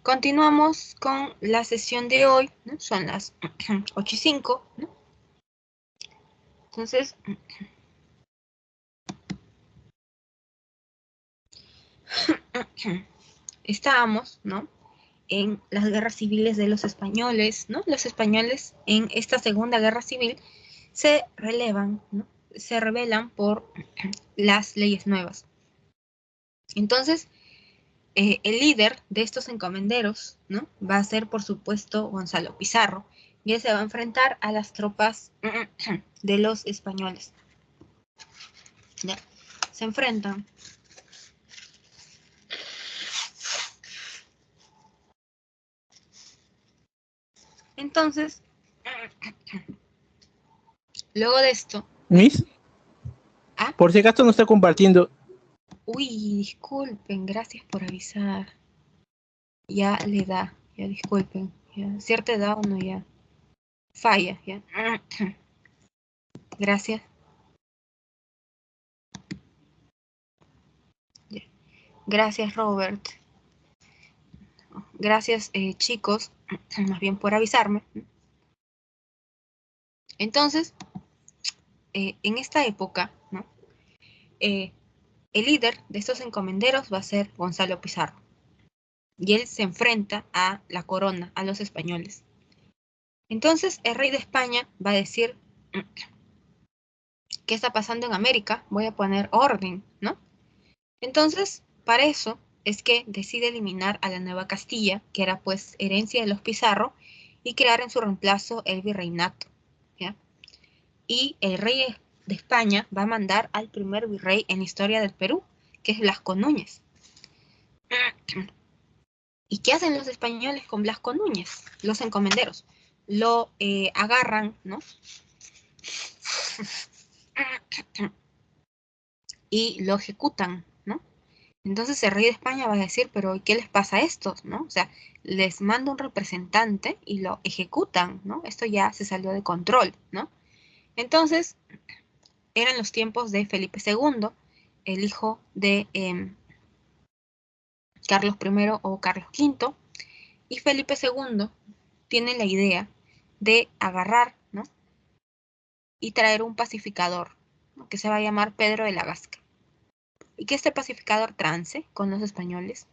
continuamos con la sesión de hoy, ¿no? Son las 8:05, ¿no? Entonces, estábamos, ¿no?, en las guerras civiles de los españoles, ¿no? Los españoles en esta Segunda Guerra Civil se relevan, ¿no? Se rebelan por las leyes nuevas. Entonces, el líder de estos encomenderos, ¿no?, va a ser, por supuesto, Gonzalo Pizarro, y él se va a enfrentar a las tropas de los españoles. ¿Ya? Se enfrentan. Entonces, luego de esto... Miss, ¿Ah? Por si acaso no está compartiendo. Uy, disculpen, gracias por avisar. Ya le da, ya disculpen. Ya, cierta edad uno ya falla, ya. Gracias. Ya. Gracias, Robert. Gracias, chicos, más bien por avisarme. Entonces, en esta época, ¿no?, el líder de estos encomenderos va a ser Gonzalo Pizarro. Y él se enfrenta a la corona, a los españoles. Entonces, el rey de España va a decir, ¿qué está pasando en América? Voy a poner orden, ¿no? Entonces, para eso es que decide eliminar a la Nueva Castilla, que era pues herencia de los Pizarro, y crear en su reemplazo el virreinato, ¿ya? Y el rey de España va a mandar al primer virrey en la historia del Perú, que es Blasco Núñez. ¿Y qué hacen los españoles con Blasco Núñez? Los encomenderos. Lo agarran, ¿no? Y lo ejecutan, ¿no? Entonces el rey de España va a decir, pero ¿qué les pasa a estos, no? O sea, les manda un representante y lo ejecutan, ¿no? Esto ya se salió de control, ¿no? Entonces, eran los tiempos de Felipe II, el hijo de Carlos I o Carlos V, y Felipe II tiene la idea de agarrar, ¿no?, y traer un pacificador, ¿no?, que se va a llamar Pedro de la Gasca, y que este pacificador trance con los españoles.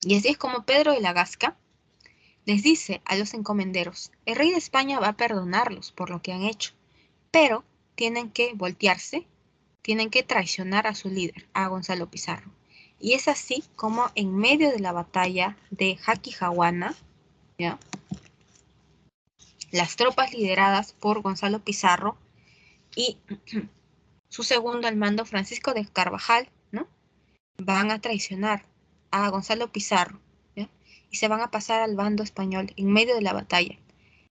Y así es como Pedro de la Gasca les dice a los encomenderos, el rey de España va a perdonarlos por lo que han hecho, pero tienen que voltearse, tienen que traicionar a su líder, a Gonzalo Pizarro. Y es así como en medio de la batalla de Jaquijahuana, ¿ya?, las tropas lideradas por Gonzalo Pizarro y su segundo al mando, Francisco de Carvajal, ¿no?, van a traicionar a Gonzalo Pizarro, ¿ya?, y se van a pasar al bando español en medio de la batalla.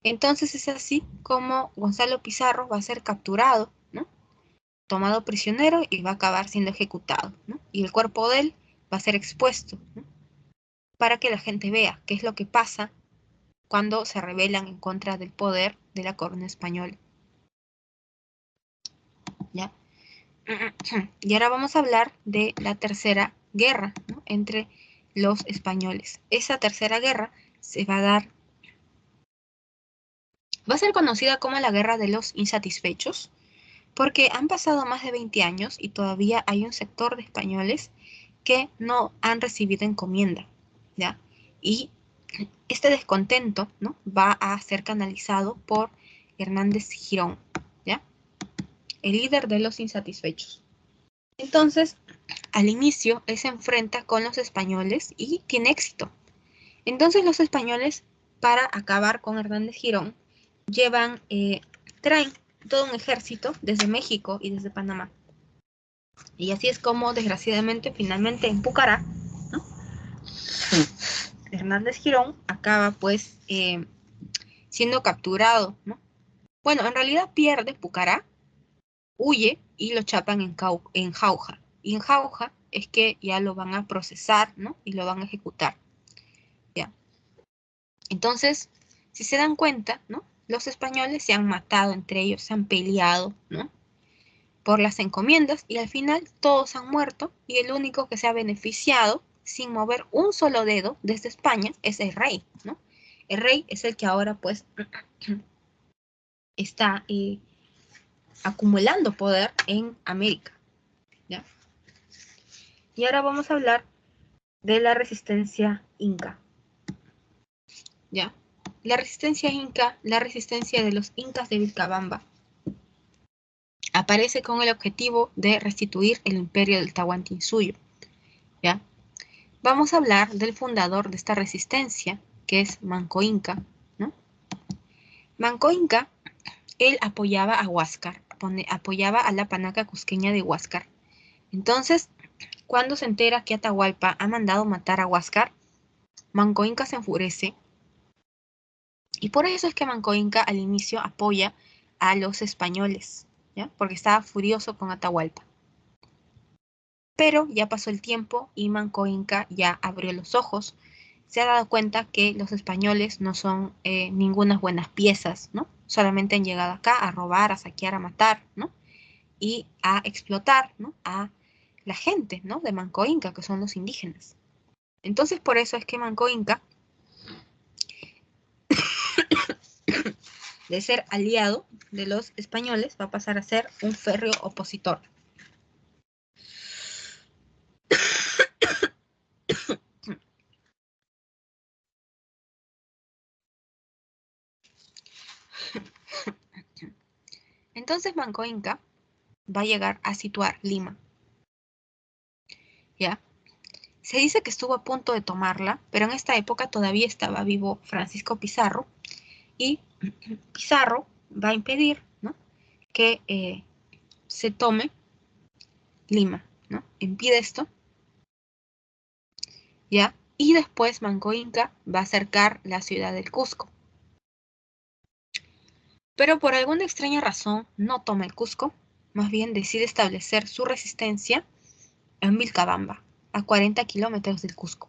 Entonces es así como Gonzalo Pizarro va a ser capturado, ¿no?, tomado prisionero, y va a acabar siendo ejecutado, ¿no?, y el cuerpo de él va a ser expuesto, ¿no?, para que la gente vea qué es lo que pasa cuando se rebelan en contra del poder de la corona española. ¿Ya? Y ahora vamos a hablar de la tercera guerra, ¿no?, entre los españoles. Esa tercera guerra se va a dar, va a ser conocida como la Guerra de los Insatisfechos, porque han pasado más de 20 años y todavía hay un sector de españoles que no han recibido encomienda, ¿ya? Y este descontento, ¿no?, va a ser canalizado por Hernández Girón, ¿ya?, el líder de los insatisfechos. Entonces, al inicio, él se enfrenta con los españoles y tiene éxito. Entonces los españoles, para acabar con Hernández Girón, traen todo un ejército desde México y desde Panamá. Y así es como, desgraciadamente, finalmente en Pucará, ¿no?, Hernández Girón acaba pues siendo capturado, ¿no? Bueno, en realidad pierde Pucará, huye y lo chapan en Jauja. Y en Jauja es que ya lo van a procesar, ¿no?, y lo van a ejecutar. ¿Ya? Entonces, si se dan cuenta, ¿no?, los españoles se han matado entre ellos, se han peleado, ¿no?, por las encomiendas, y al final todos han muerto, y el único que se ha beneficiado sin mover un solo dedo desde España es el rey, ¿no? El rey es el que ahora pues está acumulando poder en América, ¿ya? Y ahora vamos a hablar de la resistencia inca, ¿ya? La resistencia inca, la resistencia de los incas de Vilcabamba, aparece con el objetivo de restituir el imperio del Tahuantinsuyo, ¿ya? Vamos a hablar del fundador de esta resistencia, que es Manco Inca, ¿no? Manco Inca, él apoyaba a Huáscar, apoyaba a la panaca cusqueña de Huáscar. Entonces, cuando se entera que Atahualpa ha mandado matar a Huáscar, Manco Inca se enfurece. Y por eso es que Manco Inca al inicio apoya a los españoles, ¿ya? Porque estaba furioso con Atahualpa. Pero ya pasó el tiempo y Manco Inca ya abrió los ojos. Se ha dado cuenta que los españoles no son ningunas buenas piezas, ¿no? Solamente han llegado acá a robar, a saquear, a matar, ¿no? Y a explotar, ¿no? A la gente, ¿no? De Manco Inca, que son los indígenas. Entonces, por eso es que Manco Inca, de ser aliado de los españoles, va a pasar a ser un férreo opositor. Entonces Manco Inca va a llegar a situar Lima, ¿ya? Se dice que estuvo a punto de tomarla, pero en esta época todavía estaba vivo Francisco Pizarro, y Pizarro va a impedir, ¿no?, que se tome Lima, ¿no? Impide esto, ¿ya? Y después Manco Inca va a acercar la ciudad del Cusco. Pero por alguna extraña razón no toma el Cusco, más bien decide establecer su resistencia en Vilcabamba, a 40 kilómetros del Cusco.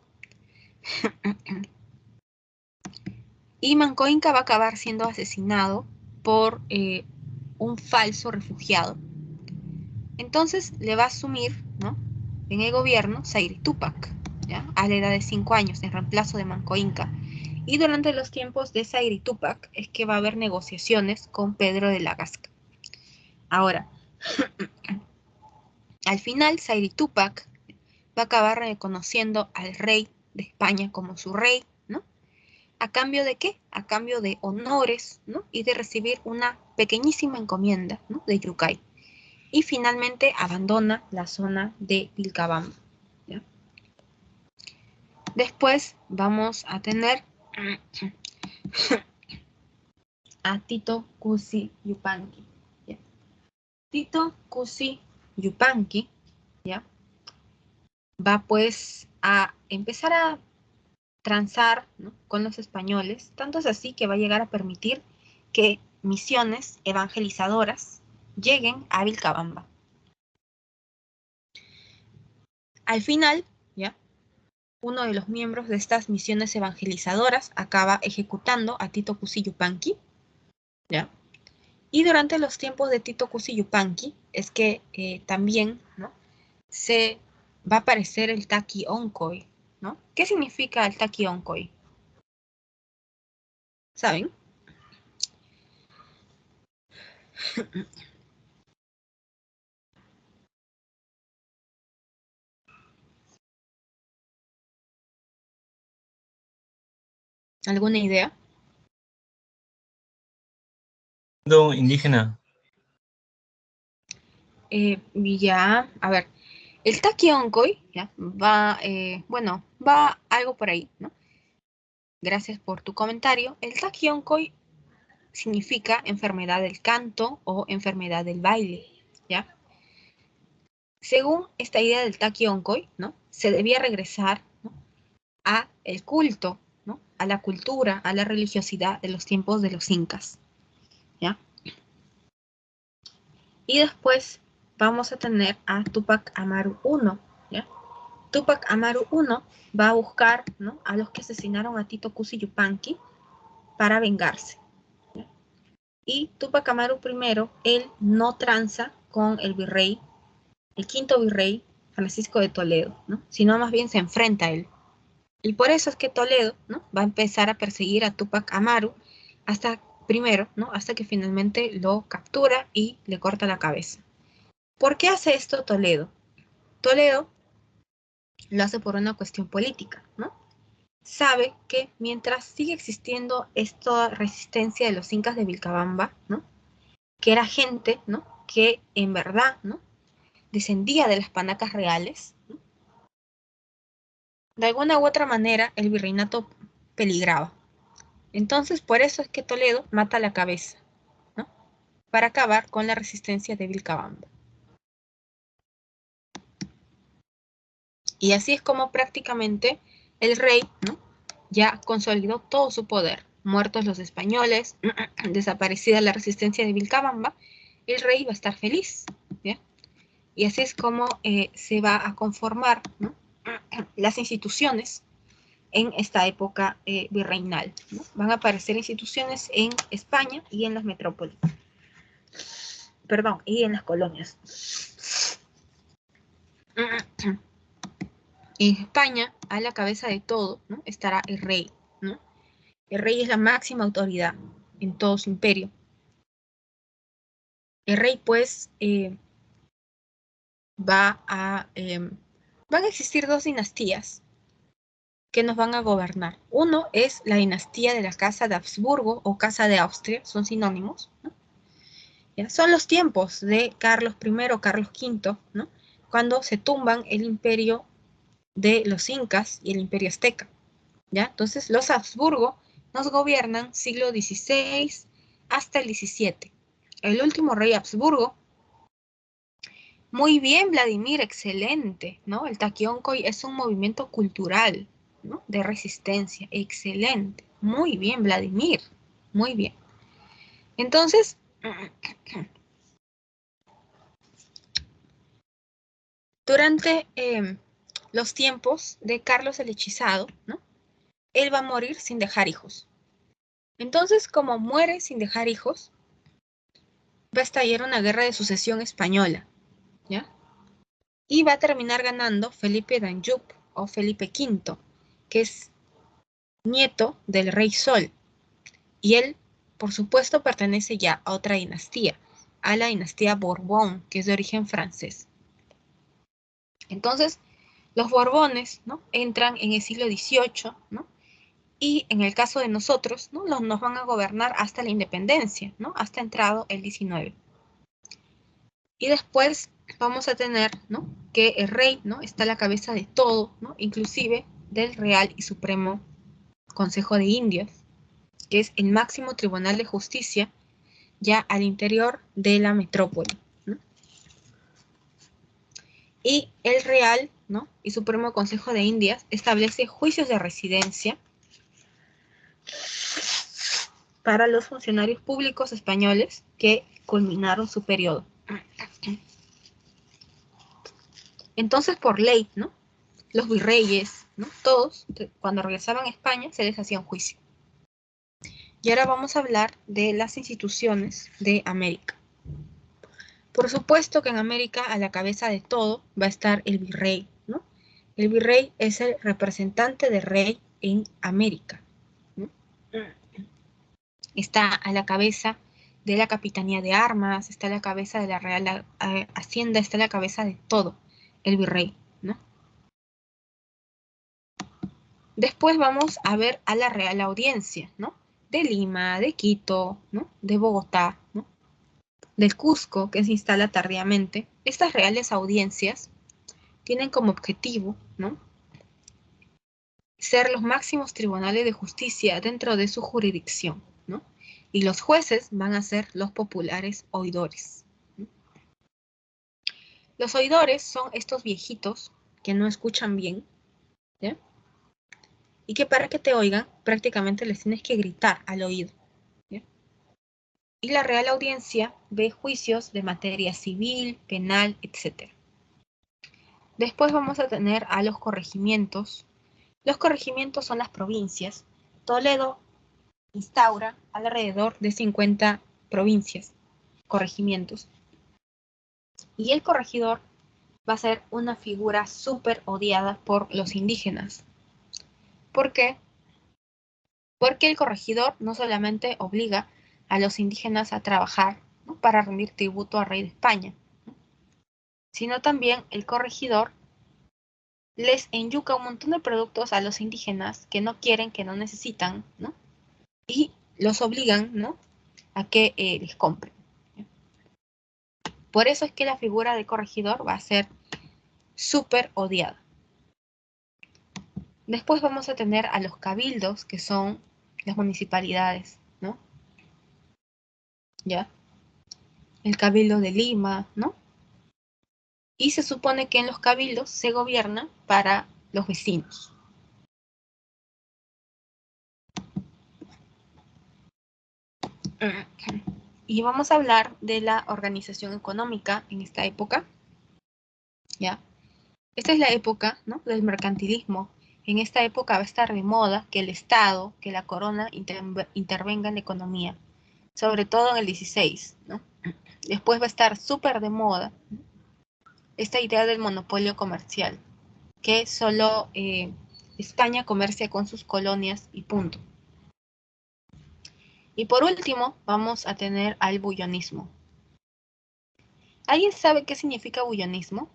Y Manco Inca va a acabar siendo asesinado por un falso refugiado. Entonces le va a asumir, ¿no?, en el gobierno Zaire Túpac, ¿ya?, a la edad de 5 años, en reemplazo de Manco Inca. Y durante los tiempos de Zaire Túpac es que va a haber negociaciones con Pedro de la Gasca. Ahora, al final Zaire Túpac va a acabar reconociendo al rey de España como su rey, ¿no? ¿A cambio de qué? A cambio de honores, ¿no?, y de recibir una pequeñísima encomienda, ¿no?, de Yucay. Y finalmente abandona la zona de Vilcabamba, ¿ya? Después vamos a tener a Tito Cusi Yupanqui, ¿ya? Tito Cusi Yupanqui, ¿ya?, va pues a empezar a transar, ¿no?, con los españoles, tanto es así que va a llegar a permitir que misiones evangelizadoras lleguen a Vilcabamba. Al final, ¿ya?, uno de los miembros de estas misiones evangelizadoras acaba ejecutando a Tito Cusi Yupanqui, ¿ya? Y durante los tiempos de Tito Cusi Yupanqui es que también, ¿no?, se va a aparecer el Taqui Oncoy, ¿no? ¿Qué significa el Taqui Oncoy? ¿Saben? ¿Alguna idea? Indígena. Ya, a ver, el Taqui Oncoy, ¿ya?, va, bueno, va algo por ahí, ¿no? Gracias por tu comentario. El Taqui Oncoy significa enfermedad del canto o enfermedad del baile, ¿ya? Según esta idea del Taqui Oncoy, ¿no?, se debía regresar, ¿no?, a el culto, ¿no?, a la cultura, a la religiosidad de los tiempos de los incas, ¿ya? Y después vamos a tener a Túpac Amaru I, ¿ya? Túpac Amaru I va a buscar, ¿no?, a los que asesinaron a Tito Cusi Yupanqui para vengarse, ¿ya? Y Túpac Amaru I, él no tranza con el virrey, el quinto virrey Francisco de Toledo, ¿no? Sino más bien se enfrenta a él. Y por eso es que Toledo, ¿no?, va a empezar a perseguir a Túpac Amaru hasta primero, ¿no?, hasta que finalmente lo captura y le corta la cabeza. ¿Por qué hace esto Toledo? Toledo lo hace por una cuestión política, ¿no? Sabe que mientras sigue existiendo esta resistencia de los incas de Vilcabamba, ¿no?, que era gente, ¿no?, que en verdad, ¿no?, descendía de las panacas reales, ¿no?, de alguna u otra manera el virreinato peligraba. Entonces, por eso es que Toledo mata la cabeza, ¿no?, para acabar con la resistencia de Vilcabamba. Y así es como prácticamente el rey, ¿no?, ya consolidó todo su poder. Muertos los españoles, desaparecida la resistencia de Vilcabamba, el rey va a estar feliz, ¿ya? Y así es como se va a conformar, ¿no?, las instituciones en esta época virreinal, ¿no? Van a aparecer instituciones en España y en las metrópolis. Perdón, y en las colonias. En España, a la cabeza de todo, ¿no?, estará el rey, ¿no? El rey es la máxima autoridad en todo su imperio. El rey, pues, van a existir dos dinastías que nos van a gobernar. Uno es la dinastía de la Casa de Habsburgo o Casa de Austria, son sinónimos, ¿no? ¿Ya? Son los tiempos de Carlos I o Carlos V, ¿no?, cuando se tumban el imperio de los incas y el imperio azteca, ¿ya? Entonces los Habsburgo nos gobiernan siglo XVI hasta el XVII. El último rey Habsburgo, muy bien, Vladimir, excelente, ¿no? El Taquióncoy es un movimiento cultural, ¿no?, de resistencia, excelente, muy bien, Vladimir, muy bien. Entonces, durante los tiempos de Carlos el Hechizado, ¿no?, él va a morir sin dejar hijos. Entonces, como muere sin dejar hijos, va a estallar una guerra de sucesión española, ¿ya? Y va a terminar ganando Felipe d'Anjou o Felipe V, que es nieto del rey Sol. Y él, por supuesto, pertenece ya a otra dinastía, a la dinastía Borbón, que es de origen francés. Entonces, los Borbones, ¿no?, entran en el siglo XVIII, ¿no?, y en el caso de nosotros, ¿no?, nos van a gobernar hasta la independencia, ¿no?, hasta entrado el XIX. Y después vamos a tener, ¿no?, que el rey, ¿no?, está a la cabeza de todo, ¿no?, inclusive del Real y Supremo Consejo de Indias, que es el máximo tribunal de justicia ya al interior de la metrópoli, ¿no? Y el Real, ¿no?, y Supremo Consejo de Indias establece juicios de residencia para los funcionarios públicos españoles que culminaron su periodo. Entonces, por ley, ¿no?, los virreyes, ¿no?, todos, cuando regresaban a España, se les hacía un juicio. Y ahora vamos a hablar de las instituciones de América. Por supuesto que en América, a la cabeza de todo, va a estar el virrey, ¿no? El virrey es el representante del rey en América, ¿no? Está a la cabeza de la Capitanía de Armas, está a la cabeza de la Real Hacienda, está a la cabeza de todo, el virrey, ¿no? Después vamos a ver a la Real Audiencia, ¿no?, de Lima, de Quito, ¿no?, de Bogotá, ¿no?, del Cusco, que se instala tardíamente. Estas reales audiencias tienen como objetivo, ¿no?, ser los máximos tribunales de justicia dentro de su jurisdicción, ¿no? Y los jueces van a ser los populares oidores, ¿no? Los oidores son estos viejitos que no escuchan bien, ¿ya?, y que para que te oigan prácticamente les tienes que gritar al oído, ¿ya? Y la Real Audiencia ve juicios de materia civil, penal, etc. Después vamos a tener a los corregimientos. Los corregimientos son las provincias. Toledo instaura alrededor de 50 provincias, corregimientos. Y el corregidor va a ser una figura súper odiada por los indígenas. ¿Por qué? Porque el corregidor no solamente obliga a los indígenas a trabajar, ¿no?, para rendir tributo al rey de España, ¿no?, sino también el corregidor les enyuca un montón de productos a los indígenas que no quieren, que no necesitan, ¿no?, y los obligan, ¿no?, a que les compren. Por eso es que la figura de corregidor va a ser súper odiada. Después vamos a tener a los cabildos, que son las municipalidades, ¿no? ¿Ya? El cabildo de Lima, ¿no? Y se supone que en los cabildos se gobierna para los vecinos. Y vamos a hablar de la organización económica en esta época, ¿ya? Esta es la época, ¿no?, del mercantilismo. En esta época va a estar de moda que el Estado, que la corona intervenga en la economía, sobre todo en el 16, ¿no? Después va a estar súper de moda esta idea del monopolio comercial, que solo España comercia con sus colonias y punto. Y por último, vamos a tener al bullonismo. ¿Alguien sabe qué significa bullonismo?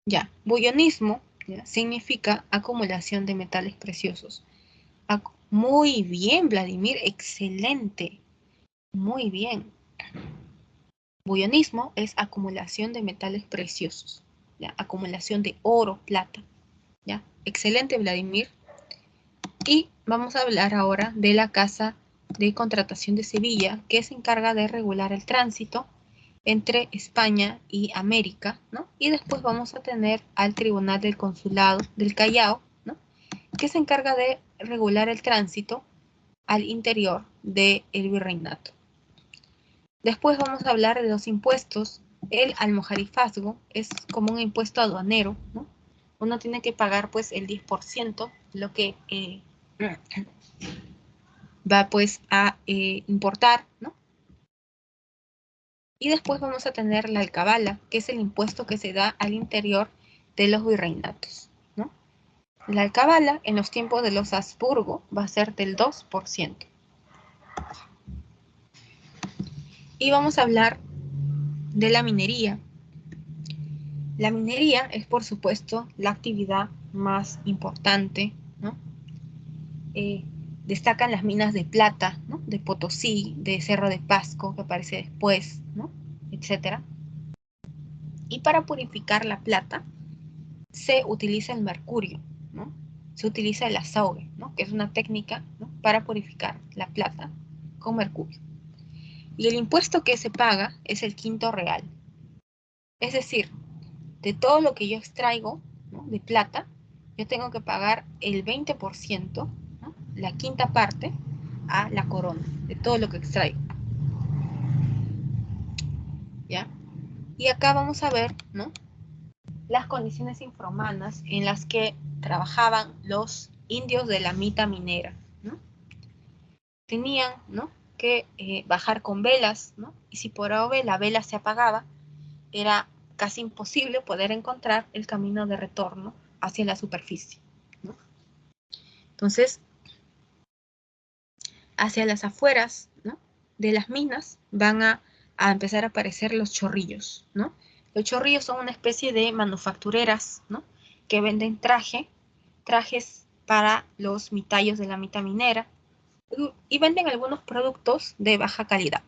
Ya, bullonismo, ¿ya?, significa acumulación de metales preciosos. Muy bien, Vladimir, excelente. Muy bien. Bullonismo es acumulación de metales preciosos, ¿ya?, acumulación de oro, plata, ¿ya? Excelente, Vladimir. Y vamos a hablar ahora de la Casa de Contratación de Sevilla, que se encarga de regular el tránsito entre España y América, ¿no? Y después vamos a tener al Tribunal del Consulado del Callao, ¿no?, que se encarga de regular el tránsito al interior del virreinato. Después vamos a hablar de los impuestos. El almojarifazgo es como un impuesto aduanero, ¿no? Uno tiene que pagar pues el 10%, lo que va pues a importar, ¿no? Y después vamos a tener la alcabala, que es el impuesto que se da al interior de los virreinatos, ¿no? La alcabala en los tiempos de los Habsburgo va a ser del 2%. Y vamos a hablar de la minería. La minería es, por supuesto, la actividad más importante, ¿no? Destacan las minas de plata, ¿no?, de Potosí, de Cerro de Pasco, que aparece después, ¿no?, etcétera. Y para purificar la plata se utiliza el mercurio, ¿no? Se utiliza el azogue, ¿no?, que es una técnica, ¿no?, para purificar la plata con mercurio. Y el impuesto que se paga es el quinto real. Es decir, de todo lo que yo extraigo, ¿no?, de plata, yo tengo que pagar el 20%, ¿no?, la quinta parte, a la corona, de todo lo que extraigo. ¿Ya? Y acá vamos a ver, ¿no?, las condiciones infrahumanas en las que trabajaban los indios de la mita minera, ¿no? Tenían, ¿no?, que bajar con velas, ¿no? Y si por ave la vela se apagaba, era casi imposible poder encontrar el camino de retorno hacia la superficie, ¿no? Entonces, hacia las afueras, ¿no?, de las minas van a empezar a aparecer los chorrillos, ¿no? Los chorrillos son una especie de manufactureras, ¿no?, que venden trajes para los mitallos de la mita minera y venden algunos productos de baja calidad,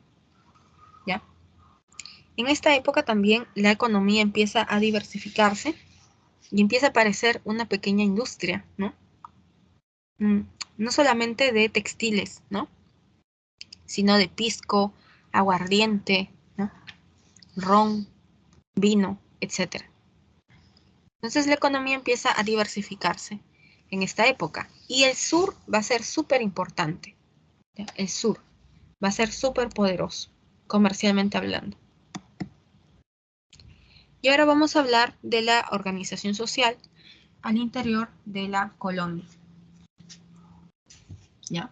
¿ya? En esta época también la economía empieza a diversificarse y empieza a aparecer una pequeña industria, ¿no? No solamente de textiles, ¿no?, sino de pisco, aguardiente, ¿no?, ron, vino, etc. Entonces la economía empieza a diversificarse en esta época. Y el sur va a ser súper importante. El sur va a ser súper poderoso, comercialmente hablando. Y ahora vamos a hablar de la organización social al interior de la colonia. ¿ya?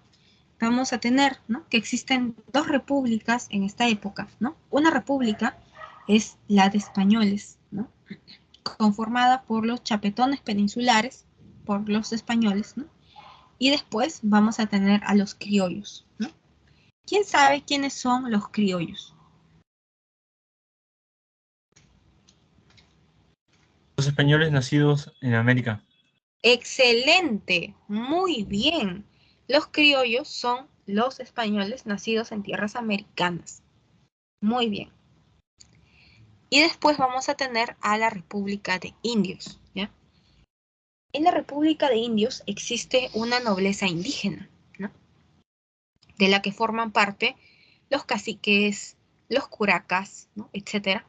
Vamos a tener, ¿no?, que existen dos repúblicas en esta época, ¿no? Una república es la de españoles, ¿no?, conformada por los chapetones peninsulares, por los españoles, ¿no? Y después vamos a tener a los criollos, ¿no? ¿Quién sabe quiénes son los criollos? Los españoles nacidos en América. Excelente, muy bien. Los criollos son los españoles nacidos en tierras americanas. Muy bien. Y después vamos a tener a la República de Indios, ¿ya? En la República de Indios existe una nobleza indígena, ¿no?, de la que forman parte los caciques, los curacas, ¿no?, etcétera,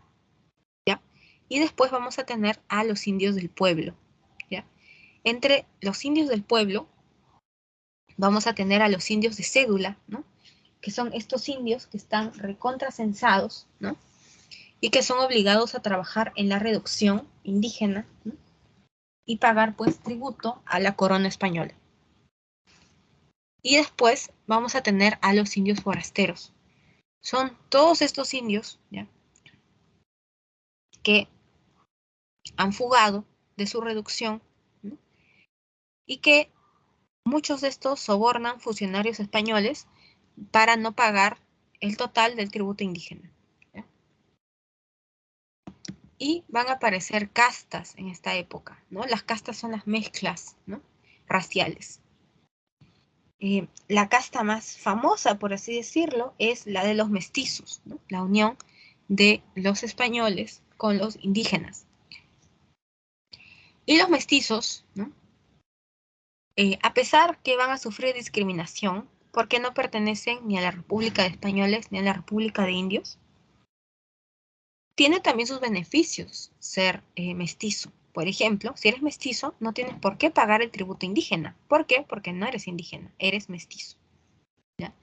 ¿ya? Y después vamos a tener a los indios del pueblo, ¿ya? Entre los indios del pueblo vamos a tener a los indios de cédula, ¿no?, que son estos indios que están recontracensados, ¿no?, y que son obligados a trabajar en la reducción indígena, ¿no?, y pagar pues tributo a la corona española. Y después vamos a tener a los indios forasteros. Son todos estos indios, ¿ya?, que han fugado de su reducción, ¿no?, y que muchos de estos sobornan funcionarios españoles para no pagar el total del tributo indígena, ¿ya? Y van a aparecer castas en esta época, ¿no? Las castas son las mezclas, ¿no?, raciales. La casta más famosa, por así decirlo, es la de los mestizos, ¿no?, la unión de los españoles con los indígenas. Y los mestizos, ¿no?, a pesar que van a sufrir discriminación, porque no pertenecen ni a la República de Españoles ni a la República de Indios, tiene también sus beneficios ser mestizo. Por ejemplo, si eres mestizo, no tienes por qué pagar el tributo indígena. ¿Por qué? Porque no eres indígena, eres mestizo, ¿ya?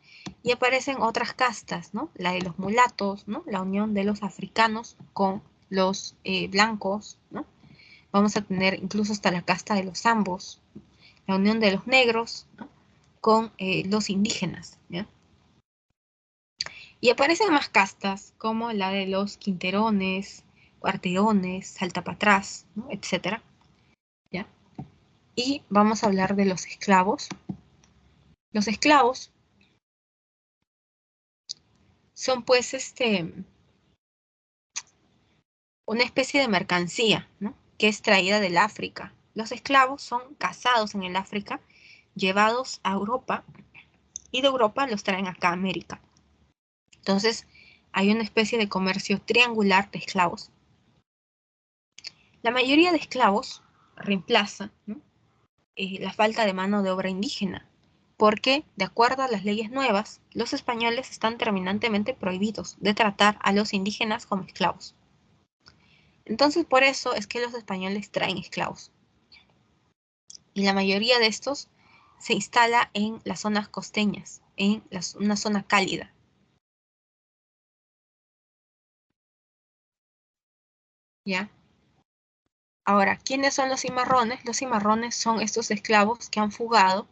Y aparecen otras castas, ¿no? La de los mulatos, ¿no?, la unión de los africanos con los blancos, ¿no? Vamos a tener incluso hasta la casta de los zambos, la unión de los negros, ¿no?, con los indígenas, ¿ya? Y aparecen más castas, como la de los quinterones, cuarterones, saltapatrás, ¿no?, etcétera, ¿ya? Y vamos a hablar de los esclavos. Los esclavos son pues una especie de mercancía, ¿no?, que es traída del África. Los esclavos son cazados en el África, llevados a Europa, y de Europa los traen acá a América. Entonces, hay una especie de comercio triangular de esclavos. La mayoría de esclavos reemplaza, ¿no?, la falta de mano de obra indígena, porque, de acuerdo a las leyes nuevas, los españoles están terminantemente prohibidos de tratar a los indígenas como esclavos. Entonces, por eso es que los españoles traen esclavos. Y la mayoría de estos se instala en las zonas costeñas, en una zona cálida. ¿Ya? Ahora, ¿quiénes son los cimarrones? Los cimarrones son estos esclavos que han fugado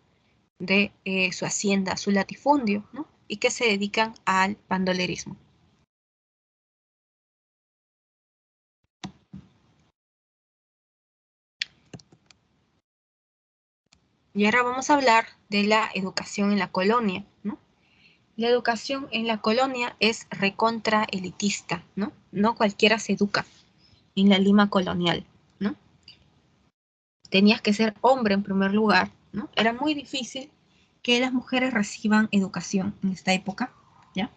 de su hacienda, su latifundio, ¿no?, y que se dedican al bandolerismo. Y ahora vamos a hablar de la educación en la colonia, ¿no? La educación en la colonia es recontra elitista, ¿no? No cualquiera se educa en la Lima colonial, ¿no? Tenías que ser hombre en primer lugar, ¿no? Era muy difícil que las mujeres reciban educación en esta época, ¿ya?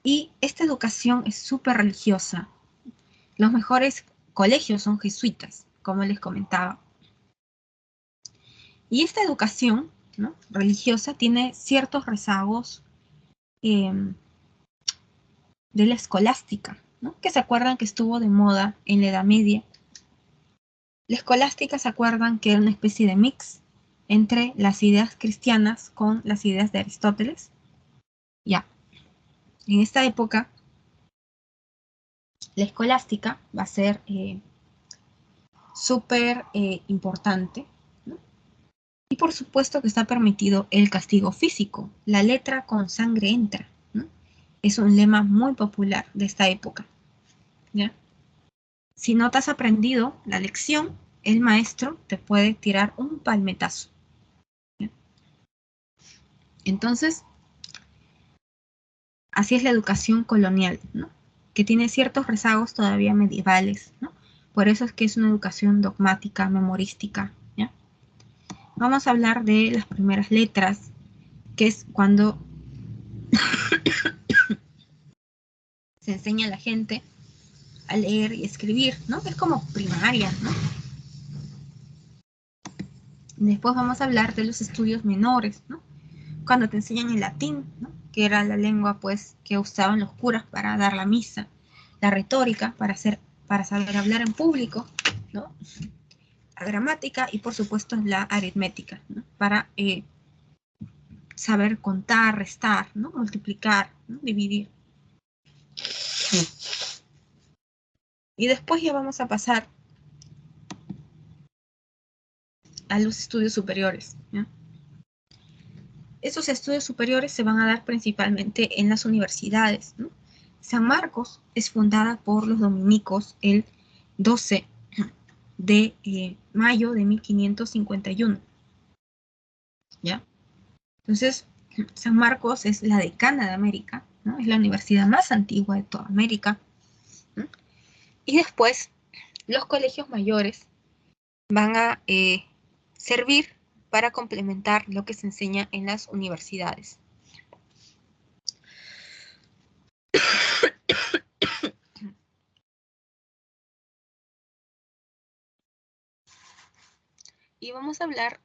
Y esta educación es súper religiosa. Los mejores colegios son jesuitas, como les comentaba. Y esta educación, ¿no?, religiosa tiene ciertos rezagos de la escolástica, ¿no?, que se acuerdan que estuvo de moda en la Edad Media. La escolástica, se acuerdan que era una especie de mix entre las ideas cristianas con las ideas de Aristóteles. Ya, en esta época, la escolástica va a ser súper importante, ¿no?, Y por supuesto que está permitido el castigo físico. La letra con sangre entra, ¿no? Es un lema muy popular de esta época, ¿ya? Si no te has aprendido la lección, el maestro te puede tirar un palmetazo, ¿ya? Entonces, así es la educación colonial, ¿no? Que tiene ciertos rezagos todavía medievales, ¿no? Por eso es que es una educación dogmática, memorística, ¿ya? Vamos a hablar de las primeras letras, que es cuando se enseña a la gente a leer y escribir, ¿no? Es como primaria, ¿no? Después vamos a hablar de los estudios menores, ¿no? Cuando te enseñan el latín, ¿no? Que era la lengua, pues, que usaban los curas para dar la misa, la retórica para saber hablar en público, ¿no? La gramática y, por supuesto, la aritmética, ¿no? Para saber contar, restar, ¿no? Multiplicar, ¿no? Dividir. Y después ya vamos a pasar a los estudios superiores, ¿ya? Esos estudios superiores se van a dar principalmente en las universidades, ¿no? San Marcos es fundada por los dominicos el 12 de mayo de 1551, ¿ya? Entonces, San Marcos es la decana de América, ¿no? Es la universidad más antigua de toda América, ¿no? Y después, los colegios mayores van a servir para complementar lo que se enseña en las universidades. Y vamos a hablar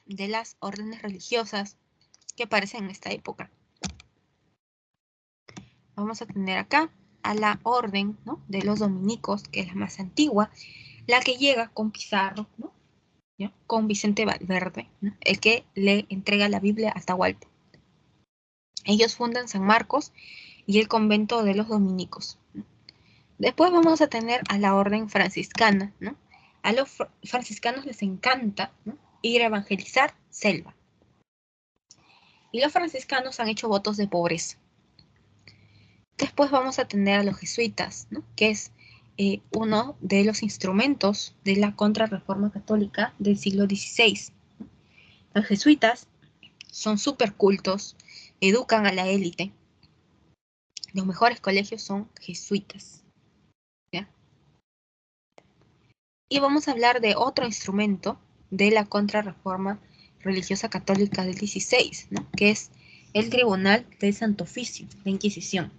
de las órdenes religiosas que aparecen en esta época. Vamos a tener acá a la orden, ¿no? De los dominicos, que es la más antigua, la que llega con Pizarro, ¿no? ¿Ya? Con Vicente Valverde, ¿no? El que le entrega la Biblia a Atahualpa. Ellos fundan San Marcos y el convento de los dominicos, ¿no? Después vamos a tener a la orden franciscana, ¿no? A los franciscanos les encanta, ¿no? Ir a evangelizar selva. Y los franciscanos han hecho votos de pobreza. Después vamos a tener a los jesuitas, ¿no? Que es uno de los instrumentos de la contrarreforma católica del siglo XVI. Los jesuitas son súper cultos, educan a la élite. Los mejores colegios son jesuitas, ¿ya? Y vamos a hablar de otro instrumento de la contrarreforma religiosa católica del XVI, ¿no? Que es el Tribunal del Santo Oficio, la Inquisición.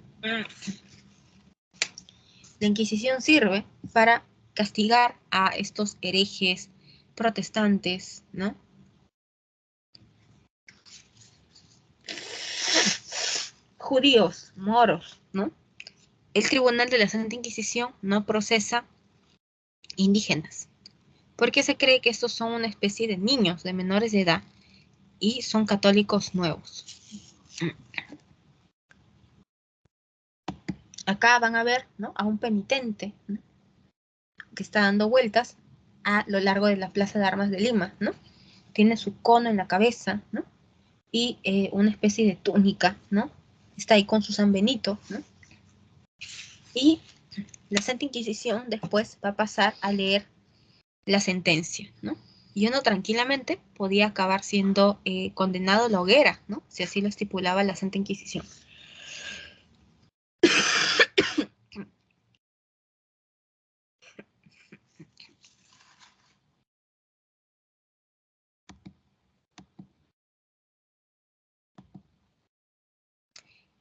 La Inquisición sirve para castigar a estos herejes protestantes, ¿no? Judíos, moros, ¿no? El Tribunal de la Santa Inquisición no procesa indígenas, porque se cree que estos son una especie de niños de menores de edad y son católicos nuevos. Acá van a ver, ¿no? A un penitente, ¿no? Que está dando vueltas a lo largo de la Plaza de Armas de Lima, ¿no? Tiene su cono en la cabeza, ¿no? Y una especie de túnica, ¿no? Está ahí con su San Benito, ¿no? Y la Santa Inquisición después va a pasar a leer la sentencia, ¿no? Y uno tranquilamente podía acabar siendo condenado a la hoguera, ¿no? Si así lo estipulaba la Santa Inquisición.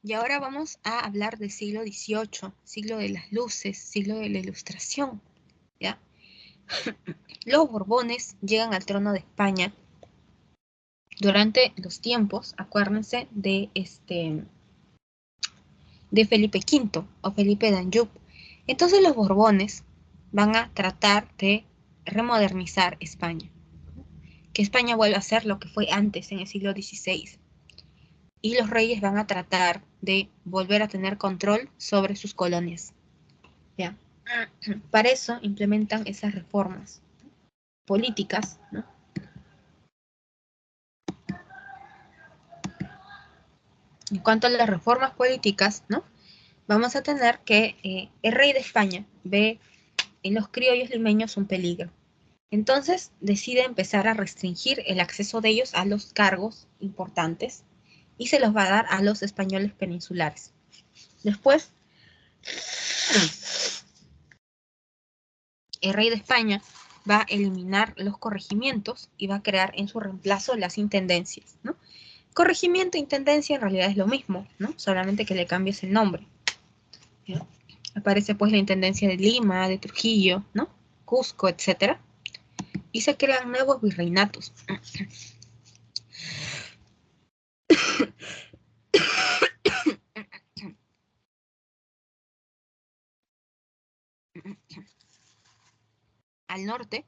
Y ahora vamos a hablar del siglo XVIII, siglo de las luces, siglo de la ilustración, ¿ya? Los Borbones llegan al trono de España durante los tiempos, acuérdense, de Felipe V o Felipe d'Anjou. Entonces los Borbones van a tratar de remodernizar España, que España vuelva a ser lo que fue antes en el siglo XVI. Y los reyes van a tratar de volver a tener control sobre sus colonias, ¿ya? Para eso implementan esas reformas. políticas, ¿no? En cuanto a las reformas políticas, ¿no? Vamos a tener que el rey de España ve en los criollos limeños un peligro. Entonces decide empezar a restringir el acceso de ellos a los cargos importantes y se los va a dar a los españoles peninsulares. Después, el rey de España va a eliminar los corregimientos y va a crear en su reemplazo las intendencias, ¿no? Corregimiento e intendencia en realidad es lo mismo, ¿no? Solamente que le cambies el nombre. ¿Ya? Aparece pues la intendencia de Lima, de Trujillo, ¿no? Cusco, etc. Y se crean nuevos virreinatos. Al norte,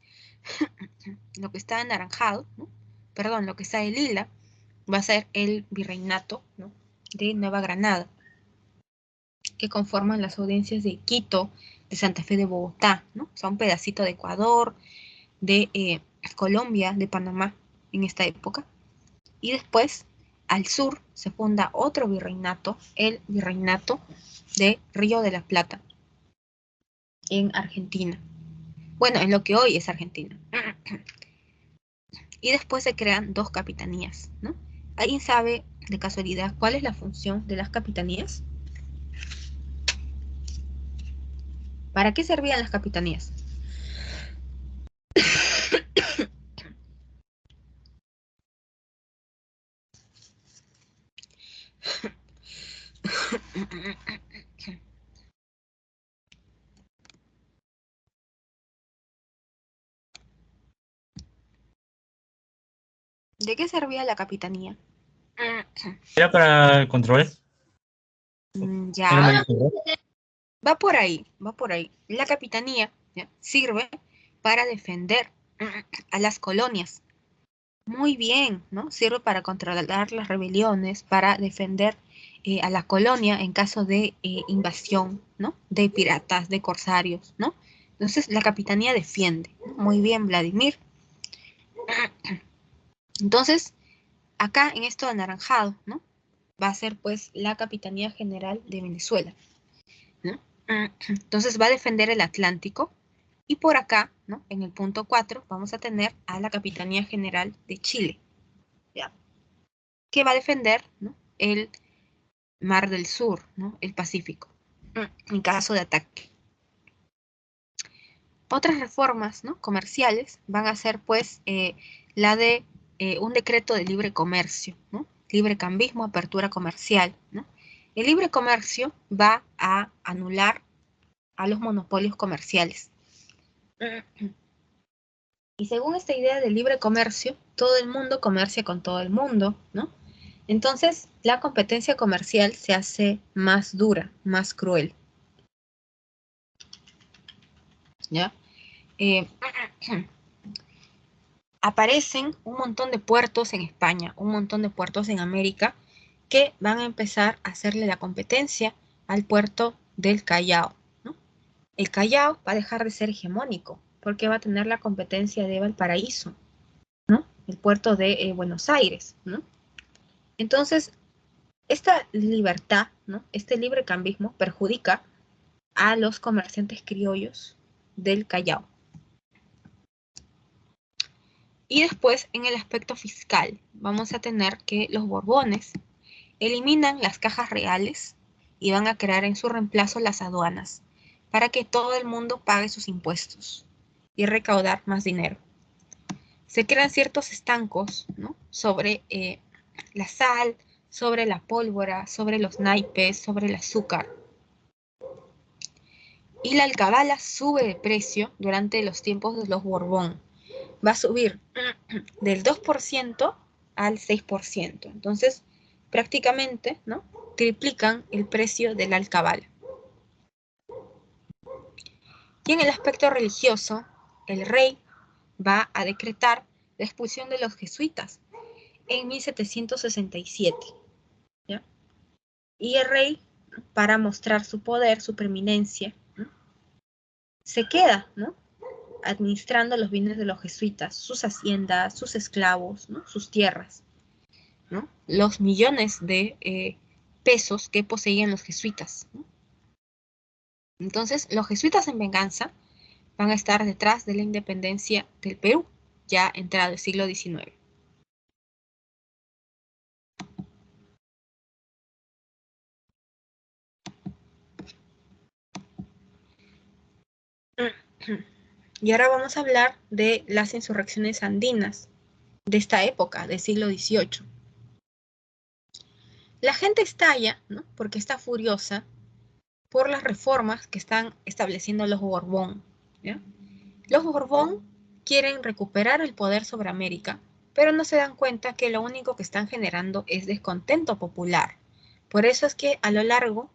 lo que está anaranjado, ¿no? Perdón, lo que está de lila, va a ser el virreinato, ¿no? De Nueva Granada, que conforman las audiencias de Quito, de Santa Fe de Bogotá, ¿no? O sea, un pedacito de Ecuador, de Colombia, de Panamá en esta época. Y después, al sur, se funda otro virreinato, el virreinato de Río de la Plata, en Argentina. Bueno, en lo que hoy es Argentina. Y después se crean dos capitanías, ¿no? ¿Alguien sabe de casualidad cuál es la función de las capitanías? ¿Para qué servían las capitanías? ¿De qué servía la capitanía? ¿Era para el control? ¿Era Ya, mayor control? va por ahí, va por ahí. La capitanía, ¿ya?, sirve para defender a las colonias. Muy bien, ¿no? Sirve para controlar las rebeliones, para defender a la colonia en caso de invasión, ¿no? De piratas, de corsarios, ¿no? Entonces la capitanía defiende, ¿no? Muy bien, Vladimir. Entonces, acá en esto anaranjado, ¿no? Va a ser pues la Capitanía General de Venezuela, ¿no? Entonces va a defender el Atlántico. Y por acá, ¿no? En el punto 4, vamos a tener a la Capitanía General de Chile, ¿ya?, que va a defender, ¿no?, el Mar del Sur, ¿no?, el Pacífico, en caso de ataque. Otras reformas, ¿no?, comerciales van a ser pues la de un decreto de libre comercio, ¿no?, libre cambismo, apertura comercial, ¿no? El libre comercio va a anular a los monopolios comerciales. Y según esta idea de libre comercio, todo el mundo comercia con todo el mundo, ¿no? Entonces, la competencia comercial se hace más dura, más cruel, ¿ya? Aparecen un montón de puertos en España, un montón de puertos en América, que van a empezar a hacerle la competencia al puerto del Callao, ¿no? El Callao va a dejar de ser hegemónico, porque va a tener la competencia de Valparaíso, ¿no? El puerto de Buenos Aires, ¿no? Entonces, esta libertad, ¿no?, este librecambismo perjudica a los comerciantes criollos del Callao. Y después, en el aspecto fiscal, vamos a tener que los Borbones eliminan las cajas reales y van a crear en su reemplazo las aduanas, para que todo el mundo pague sus impuestos y recaudar más dinero. Se crean ciertos estancos, ¿no?, sobre la sal, sobre la pólvora, sobre los naipes, sobre el azúcar. Y la alcabala sube de precio durante los tiempos de los Borbón. Va a subir del 2% al 6%. Entonces, prácticamente, ¿no?, triplican el precio de la alcabala. Y en el aspecto religioso, el rey va a decretar la expulsión de los jesuitas en 1767. ¿Ya? Y el rey, para mostrar su poder, su preeminencia, ¿no?, se queda, ¿no?, administrando los bienes de los jesuitas, sus haciendas, sus esclavos, ¿no? Sus tierras, ¿no? Los millones de pesos que poseían los jesuitas, ¿no? Entonces, los jesuitas en venganza van a estar detrás de la independencia del Perú, ya entrado el siglo XIX. Y ahora vamos a hablar de las insurrecciones andinas de esta época, del siglo XVIII. La gente estalla, ¿no? Porque está furiosa por las reformas que están estableciendo los Borbón, ¿ya? Los Borbón quieren recuperar el poder sobre América, pero no se dan cuenta que lo único que están generando es descontento popular. Por eso es que a lo largo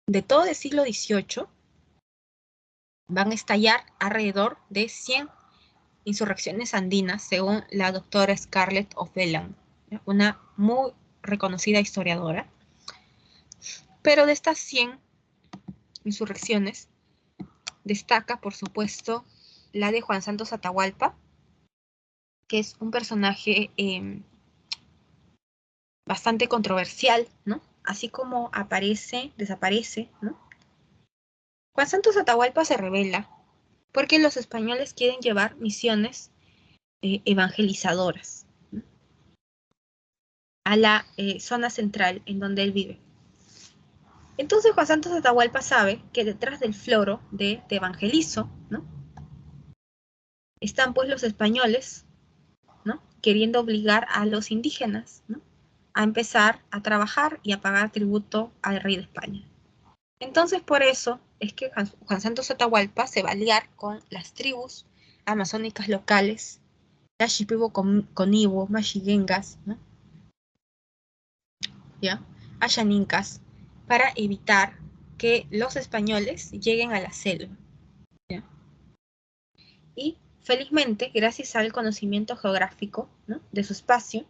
de todo el siglo XVIII van a estallar alrededor de 100 insurrecciones andinas, según la doctora Scarlett O'Phelan, una muy reconocida historiadora. Pero de estas 100 insurrecciones, destaca, por supuesto, la de Juan Santos Atahualpa, que es un personaje bastante controversial, ¿no? Así como aparece, desaparece, ¿no? Juan Santos Atahualpa se rebela porque los españoles quieren llevar misiones evangelizadoras, ¿no? A la zona central en donde él vive. Entonces Juan Santos Atahualpa sabe que detrás del floro de Te Evangelizo, ¿no? Están pues los españoles, ¿no? Queriendo obligar a los indígenas, ¿no? A empezar a trabajar y a pagar tributo al rey de España. Entonces por eso es que Juan Santos Atahualpa se va a aliar con las tribus amazónicas locales, las Shipibo Conibo, Mashiguengas, ¿no? ¿Ya? Ayanincas, para evitar que los españoles lleguen a la selva, ¿ya? Y felizmente, gracias al conocimiento geográfico, ¿no? De su espacio,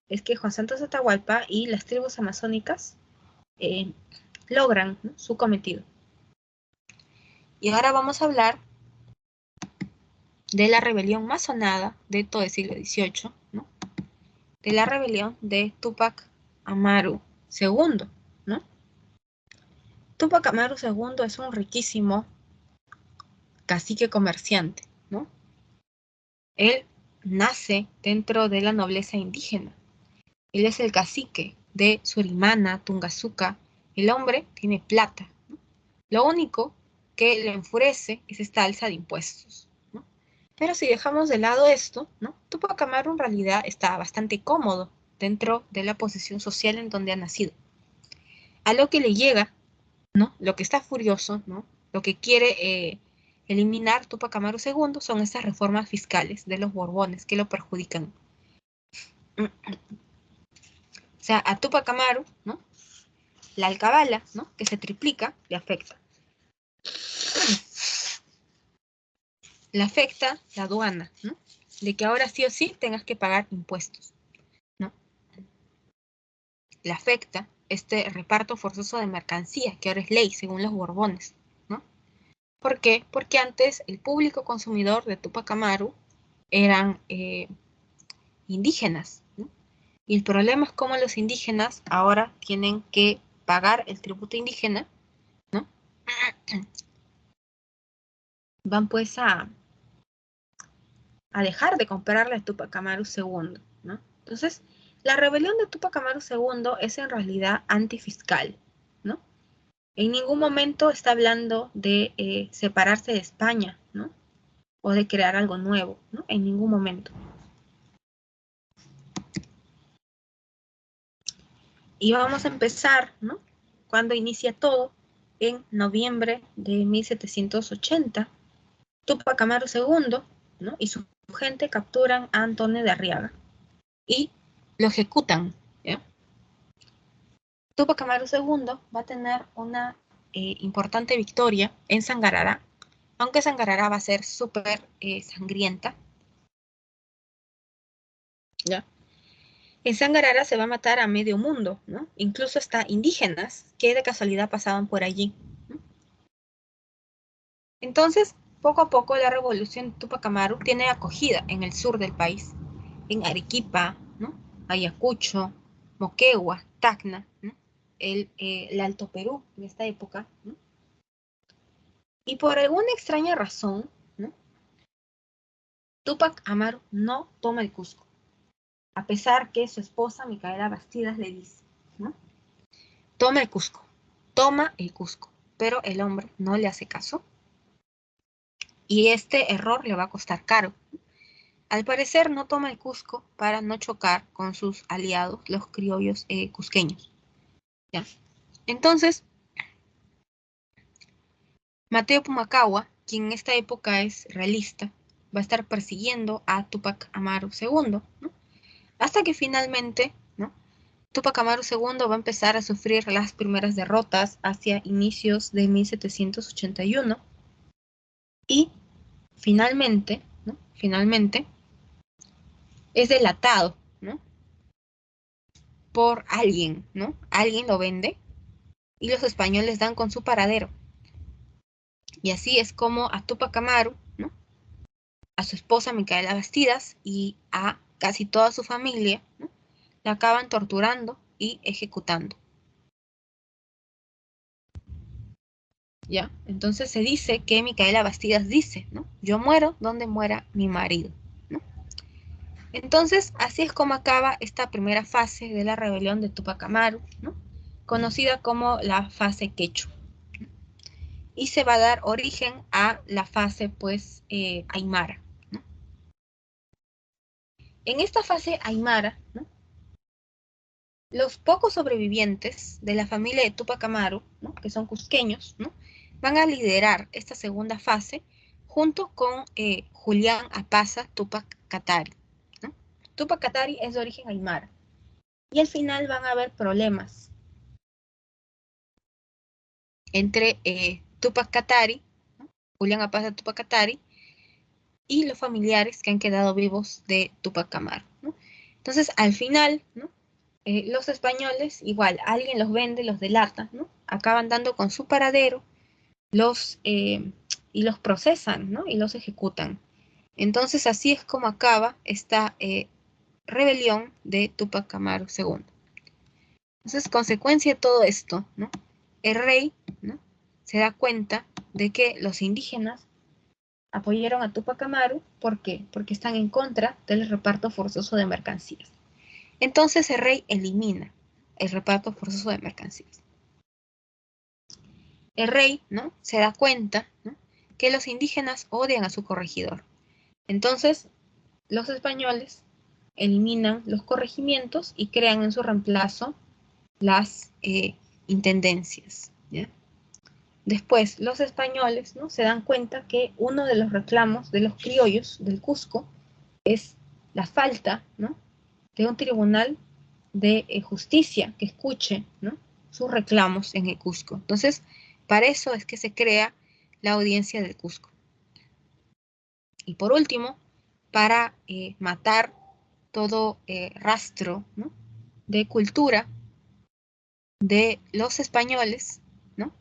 es que Juan Santos Atahualpa y las tribus amazónicas logran, ¿no? Su cometido. Y ahora vamos a hablar de la rebelión más sonada de todo el siglo XVIII, ¿no? De la rebelión de Túpac Amaru II, ¿no? Túpac Amaru II es un riquísimo cacique comerciante, ¿no? Él nace dentro de la nobleza indígena. Él es el cacique de Surimana, Tungazuca. El hombre tiene plata, ¿no? Lo único que le enfurece es esta alza de impuestos, ¿no? Pero si dejamos de lado esto, ¿no? Túpac Amaru en realidad está bastante cómodo dentro de la posición social en donde ha nacido. A lo que le llega, ¿no? Lo que está furioso, ¿no? Lo que quiere eliminar Túpac Amaru II son estas reformas fiscales de los Borbones que lo perjudican. O sea, a Túpac Amaru, ¿no? La alcabala, ¿no? Que se triplica, le afecta. Le afecta la aduana, ¿no? De que ahora sí o sí tengas que pagar impuestos, ¿no? Le afecta este reparto forzoso de mercancías, que ahora es ley según los Borbones, ¿no? ¿Por qué? Porque antes el público consumidor de Túpac Amaru eran indígenas, ¿no? Y el problema es cómo los indígenas ahora tienen que pagar el tributo indígena, ¿no? Van pues a dejar de comprarle a Túpac Amaru II, ¿no? Entonces, la rebelión de Túpac Amaru II es en realidad antifiscal, ¿no? En ningún momento está hablando de separarse de España, ¿no? O de crear algo nuevo, ¿no? En ningún momento. Y vamos a empezar, ¿no? Cuando inicia todo, en noviembre de 1780, Túpac Amaru II, ¿no? Y su gente capturan a Antonio de Arriaga y lo ejecutan, ¿ya? Túpac Amaru II va a tener una importante victoria en Sangarará, aunque Sangarará va a ser súper sangrienta, ¿ya? En Sangarará se va a matar a medio mundo, ¿no? Incluso hasta indígenas que de casualidad pasaban por allí, ¿no? Entonces, poco a poco la revolución de Tupac Amaru tiene acogida en el sur del país, en Arequipa, ¿no? Ayacucho, Moquegua, Tacna, ¿no? El Alto Perú en esta época, ¿no? Y por alguna extraña razón, ¿no? Tupac Amaru no toma el Cusco, a pesar que su esposa Micaela Bastidas le dice, ¿no? Toma el Cusco, pero el hombre no le hace caso y este error le va a costar caro. Al parecer no toma el Cusco para no chocar con sus aliados, los criollos cusqueños. ¿Ya? Entonces, Mateo Pumacahua, quien en esta época es realista, va a estar persiguiendo a Tupac Amaru II, ¿no? Hasta que finalmente, ¿no? Tupac Amaru II va a empezar a sufrir las primeras derrotas hacia inicios de 1781 y finalmente, ¿no? Finalmente es delatado, ¿no? Por alguien, ¿no? Alguien lo vende y los españoles dan con su paradero. Y así es como a Tupac Amaru, ¿no? A su esposa Micaela Bastidas y a casi toda su familia, ¿no? La acaban torturando y ejecutando. ¿Ya? Entonces se dice que Micaela Bastidas dice, ¿no? Yo muero donde muera mi marido, ¿no? Entonces, así es como acaba esta primera fase de la rebelión de Tupac Amaru, ¿no? Conocida como la fase Quechua. Y se va a dar origen a la fase, pues, Aymara, ¿no? En esta fase Aymara, ¿no? Los pocos sobrevivientes de la familia de Tupac Amaru, ¿no? Que son cusqueños, ¿no? Van a liderar esta segunda fase junto con Julián Apaza Tupac Katari, ¿no? Tupac Katari es de origen aymara. Y al final van a haber problemas entre Tupac Katari, ¿no? Julián Apaza Tupac Katari, y los familiares que han quedado vivos de Tupac Amaru, ¿no? Entonces, al final, ¿no? Los españoles, igual, alguien los vende, los delata, ¿no? Acaban dando con su paradero, y los procesan, ¿no? Y los ejecutan. Entonces, así es como acaba esta rebelión de Tupac Amaru II. Entonces, consecuencia de todo esto, ¿no? El rey, ¿no? Se da cuenta de que los indígenas apoyaron a Tupac Amaru. ¿Por qué? Porque están en contra del reparto forzoso de mercancías. Entonces el rey elimina el reparto forzoso de mercancías. El rey, ¿no? Se da cuenta, ¿no? Que los indígenas odian a su corregidor. Entonces los españoles eliminan los corregimientos y crean en su reemplazo las intendencias, ¿ya? Después, los españoles, ¿no? Se dan cuenta que uno de los reclamos de los criollos del Cusco es la falta, ¿no? De un tribunal de justicia que escuche, ¿no? Sus reclamos en el Cusco. Entonces, para eso es que se crea la audiencia del Cusco. Y por último, para matar todo rastro, ¿no? De cultura de los españoles, ¿no?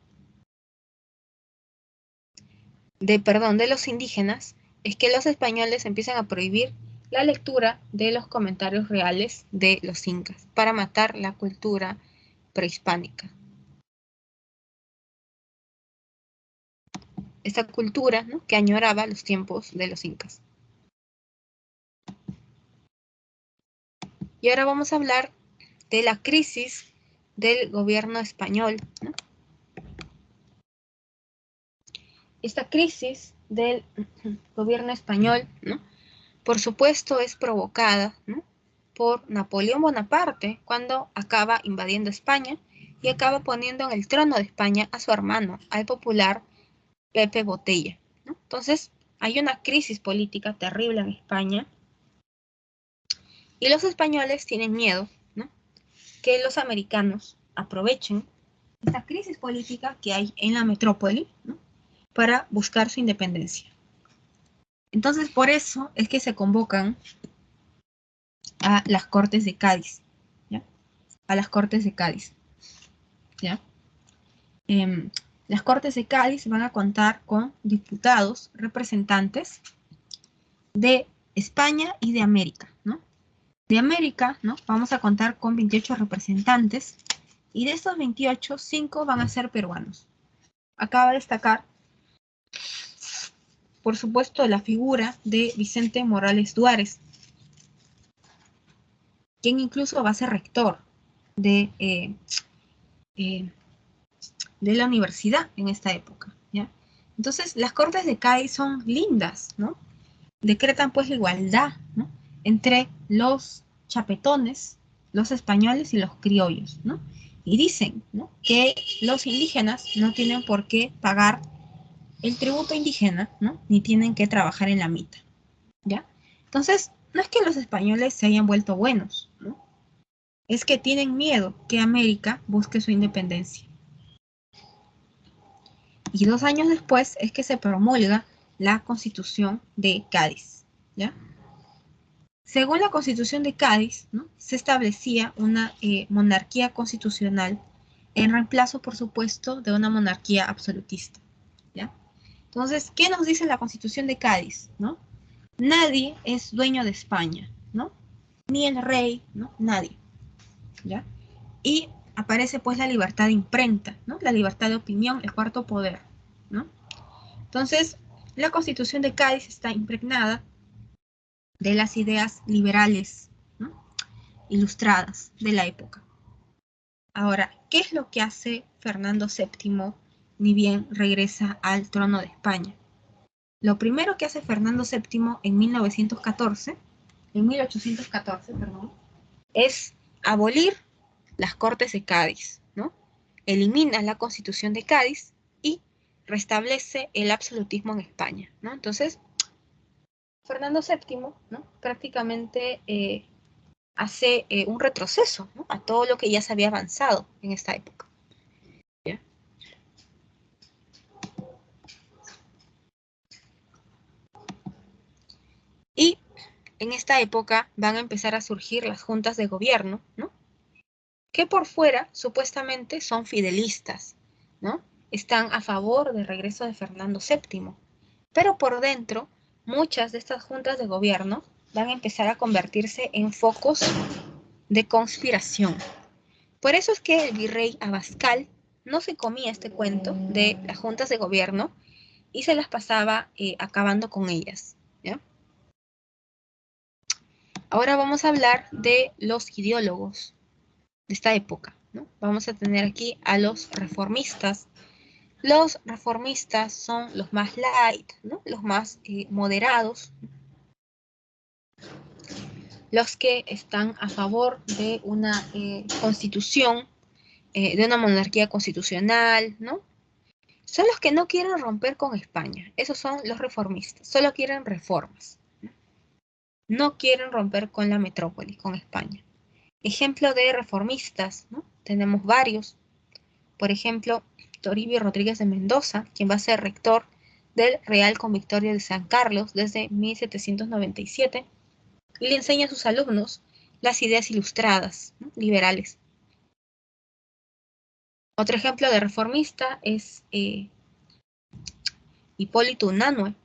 De los indígenas, es que los españoles empiezan a prohibir la lectura de los comentarios reales de los incas para matar la cultura prehispánica. Esta cultura, ¿no? Que añoraba los tiempos de los incas. Y ahora vamos a hablar de la crisis del gobierno español, ¿no? Esta crisis del gobierno español, ¿no? Por supuesto es provocada, ¿no? Por Napoleón Bonaparte cuando acaba invadiendo España y acaba poniendo en el trono de España a su hermano, al popular Pepe Botella, ¿no? Entonces hay una crisis política terrible en España y los españoles tienen miedo, ¿no? Que los americanos aprovechen esta crisis política que hay en la metrópoli, ¿no? Para buscar su independencia. Entonces, por eso es que se convocan a las Cortes de Cádiz, ¿ya? A las Cortes de Cádiz, ¿ya? Las Cortes de Cádiz van a contar con diputados, representantes de España y de América, ¿no? De América, ¿no? Vamos a contar con 28 representantes y de estos 28, 5 van a ser peruanos. Acaba de destacar, por supuesto, la figura de Vicente Morales Duárez, quien incluso va a ser rector de la universidad en esta época, ¿ya? Entonces, las Cortes de Cádiz son lindas, ¿no? Decretan pues la igualdad, ¿no? Entre los chapetones, los españoles y los criollos, ¿no? Y dicen, ¿no?, que los indígenas no tienen por qué pagar el tributo indígena, ¿no?, ni tienen que trabajar en la mitad, ¿ya? Entonces, no es que los españoles se hayan vuelto buenos, ¿no? Es que tienen miedo que América busque su independencia. Y 2 años después es que se promulga la Constitución de Cádiz, ¿ya? Según la Constitución de Cádiz, ¿no?, se establecía una monarquía constitucional en reemplazo, por supuesto, de una monarquía absolutista, ¿ya? Entonces, ¿qué nos dice la Constitución de Cádiz, ¿no? Nadie es dueño de España, ¿no? Ni el rey, ¿no? Nadie, ¿ya? Y aparece pues la libertad de imprenta, ¿no? La libertad de opinión, el cuarto poder, ¿no? Entonces, la Constitución de Cádiz está impregnada de las ideas liberales, ¿no?, ilustradas de la época. Ahora, ¿qué es lo que hace Fernando VII ni bien regresa al trono de España? Lo primero que hace Fernando VII en 1814, es abolir las Cortes de Cádiz, ¿no? Elimina la Constitución de Cádiz y restablece el absolutismo en España, ¿no? Entonces, Fernando VII, ¿no?, prácticamente hace un retroceso, ¿no?, a todo lo que ya se había avanzado en esta época, ¿ya? Y en esta época van a empezar a surgir las juntas de gobierno, ¿no?, que por fuera supuestamente son fidelistas, ¿no? Están a favor del regreso de Fernando VII, pero por dentro muchas de estas juntas de gobierno van a empezar a convertirse en focos de conspiración. Por eso es que el virrey Abascal no se comía este cuento de las juntas de gobierno y se las pasaba acabando con ellas, ¿ya? Ahora vamos a hablar de los ideólogos de esta época, ¿no? Vamos a tener aquí a los reformistas. Los reformistas son los más light, ¿no?, los más moderados, los que están a favor de una constitución, de una monarquía constitucional, ¿no? Son los que no quieren romper con España. Esos son los reformistas. Solo quieren reformas. No quieren romper con la metrópoli, con España. Ejemplo de reformistas, ¿no? Tenemos varios. Por ejemplo, Toribio Rodríguez de Mendoza, quien va a ser rector del Real Convictorio de San Carlos desde 1797, y le enseña a sus alumnos las ideas ilustradas, ¿no?, liberales. Otro ejemplo de reformista es Hipólito Unanue,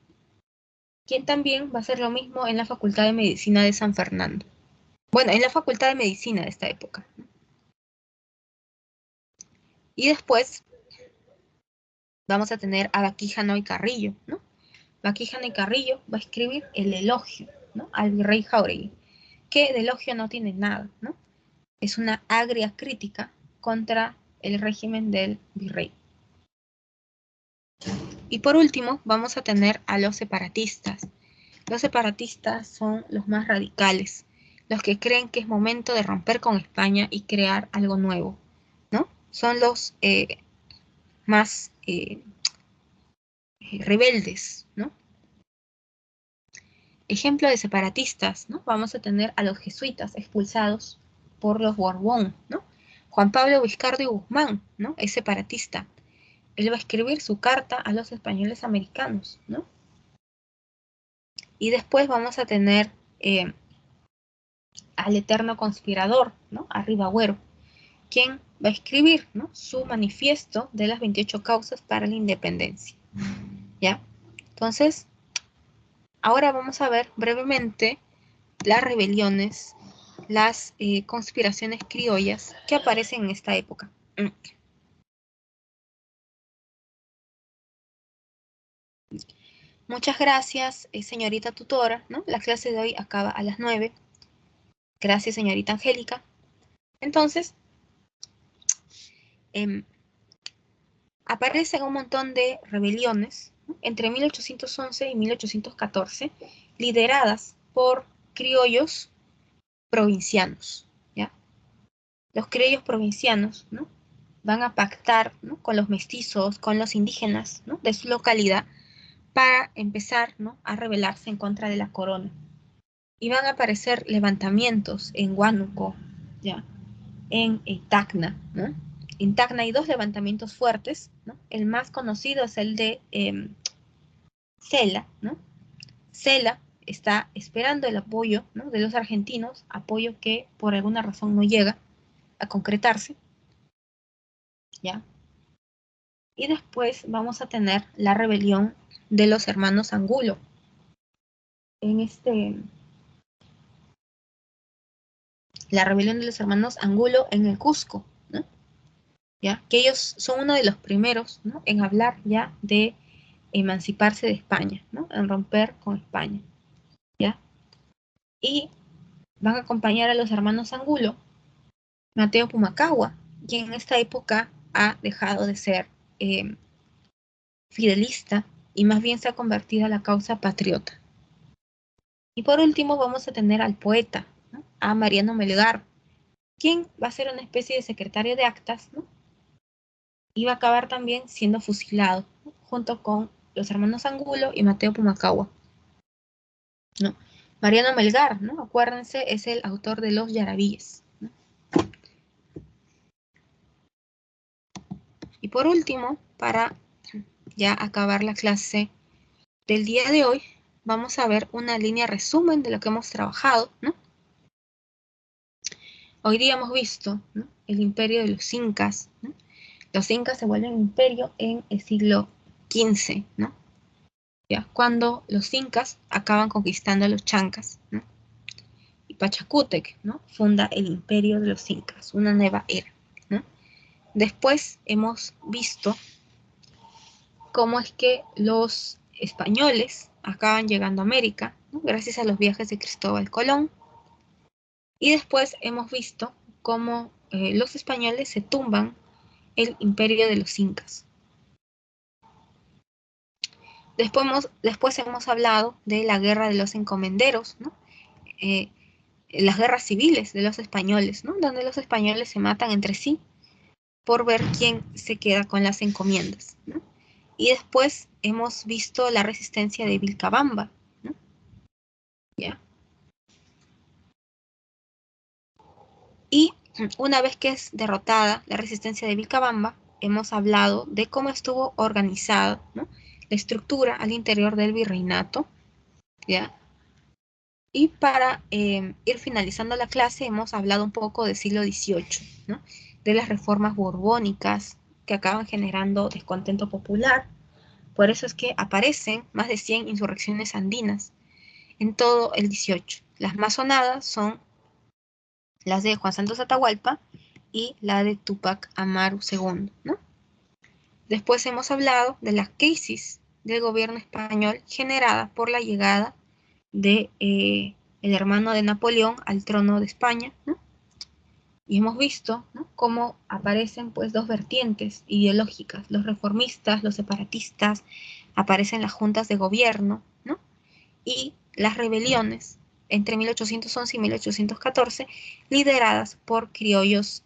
quien también va a hacer lo mismo en la Facultad de Medicina de San Fernando. Bueno, en la Facultad de Medicina de esta época, ¿no? Y después vamos a tener a Baquíjano y Carrillo, ¿no? Baquíjano y Carrillo va a escribir el elogio, ¿no?, al virrey Jáuregui, que de elogio no tiene nada, ¿no? Es una agria crítica contra el régimen del virrey. Y por último, vamos a tener a los separatistas. Los separatistas son los más radicales, los que creen que es momento de romper con España y crear algo nuevo, ¿no? Son los más rebeldes, ¿no? Ejemplo de separatistas, ¿no? Vamos a tener a los jesuitas expulsados por los Borbón, ¿no? Juan Pablo Vizcardo y Guzmán, ¿no?, es separatista. Él va a escribir su carta a los españoles americanos, ¿no? Y después vamos a tener al eterno conspirador, ¿no?, a Ribagüero, quien va a escribir, ¿no?, su manifiesto de las 28 causas para la independencia. ¿Ya? Entonces, ahora vamos a ver brevemente las rebeliones, las conspiraciones criollas que aparecen en esta época. Muchas gracias, señorita tutora, ¿no? La clase de hoy acaba a las 9. Gracias, señorita Angélica. Entonces, aparecen un montón de rebeliones, ¿no?, entre 1811 y 1814, lideradas por criollos provincianos, ¿ya? Los criollos provincianos, ¿no?, van a pactar, ¿no?, con los mestizos, con los indígenas, ¿no?, de su localidad, para empezar, ¿no?, a rebelarse en contra de la corona. Y van a aparecer levantamientos en Huánuco, ¿ya?, en Tacna, ¿no? En Tacna hay dos levantamientos fuertes, ¿no? El más conocido es el de Cela, ¿no? Cela está esperando el apoyo, ¿no?, de los argentinos, apoyo que por alguna razón no llega a concretarse, ¿ya? Y después vamos a tener la rebelión de los hermanos Angulo. La rebelión de los hermanos Angulo en el Cusco, ¿no? ¿Ya? Que ellos son uno de los primeros, ¿no?, en hablar ya de emanciparse de España, ¿no?, en romper con España, ¿ya? Y van a acompañar a los hermanos Angulo Mateo Pumacahua, quien en esta época ha dejado de ser fidelista y más bien se ha convertido a la causa patriota. Y por último vamos a tener al poeta, ¿no?, a Mariano Melgar, quien va a ser una especie de secretario de actas, ¿no?, y va a acabar también siendo fusilado, ¿no?, junto con los hermanos Angulo y Mateo Pumacahua, ¿no? Mariano Melgar, ¿no?, acuérdense, es el autor de Los Yaravíes, ¿no? Y por último, para ya acabar la clase del día de hoy, vamos a ver una línea resumen de lo que hemos trabajado, ¿no? Hoy día hemos visto, ¿no?, el imperio de los incas, ¿no? Los incas se vuelven imperio en el siglo XV, ¿no? ¿Ya? Cuando los incas acaban conquistando a los chancas, ¿no? Y Pachacútec, ¿no?, funda el imperio de los incas, una nueva era, ¿no? Después hemos visto cómo es que los españoles acaban llegando a América, ¿no?, gracias a los viajes de Cristóbal Colón. Y después hemos visto cómo los españoles se tumban el imperio de los incas. Después hemos hablado de la guerra de los encomenderos, ¿no?, las guerras civiles de los españoles, ¿no?, donde los españoles se matan entre sí por ver quién se queda con las encomiendas, ¿no? Y después hemos visto la resistencia de Vilcabamba, ¿no? ¿Ya? Y una vez que es derrotada la resistencia de Vilcabamba, hemos hablado de cómo estuvo organizada, ¿no?, la estructura al interior del virreinato, ¿ya? Y para ir finalizando la clase, hemos hablado un poco del siglo XVIII, ¿no?, de las reformas borbónicas que acaban generando descontento popular. Por eso es que aparecen más de 100 insurrecciones andinas en todo el XVIII. Las más sonadas son las de Juan Santos Atahualpa y la de Túpac Amaru II, ¿no? Después hemos hablado de la crisis del gobierno español generada por la llegada de el hermano de Napoleón al trono de España, ¿no? Y hemos visto, ¿no?, cómo aparecen pues dos vertientes ideológicas, los reformistas, los separatistas, aparecen las juntas de gobierno, ¿no?, y las rebeliones entre 1811 y 1814, lideradas por criollos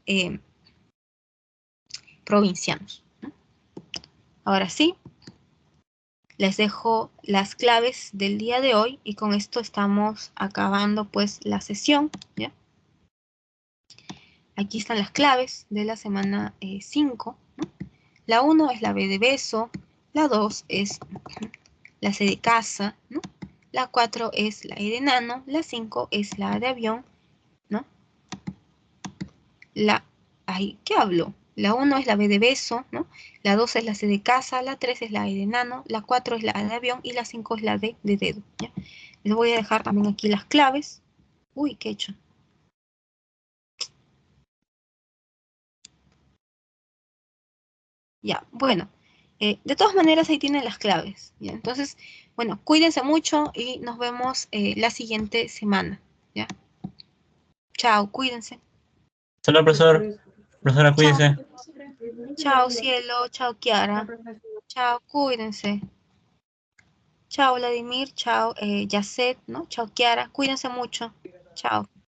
provincianos, ¿no? Ahora sí, les dejo las claves del día de hoy y con esto estamos acabando pues la sesión, ¿ya? Aquí están las claves de la semana 5, ¿no? La 1 es la B de beso, la 2 es la C de casa, ¿no? La 4 es la E de enano, la 5 es la A de avión, ¿no? La Ay, ¿qué hablo? La 1 es la B de beso, ¿no? La 2 es la C de casa, la 3 es la E de nano, la 4 es la A de avión y la 5 es la D de dedo, ¿ya? Les voy a dejar también aquí las claves. Uy, ¿qué he hecho? Ya, bueno. De todas maneras, ahí tienen las claves, ¿ya? Entonces, bueno, cuídense mucho y nos vemos la siguiente semana, ¿ya? Chao, cuídense. Saludos, profesor. Profesora, Chao, cuídese. chao, cielo, chao, Kiara. Chao, cuídense. Chao, Vladimir, chao, Yacet, ¿no? Chao, Kiara. Cuídense mucho. Chao.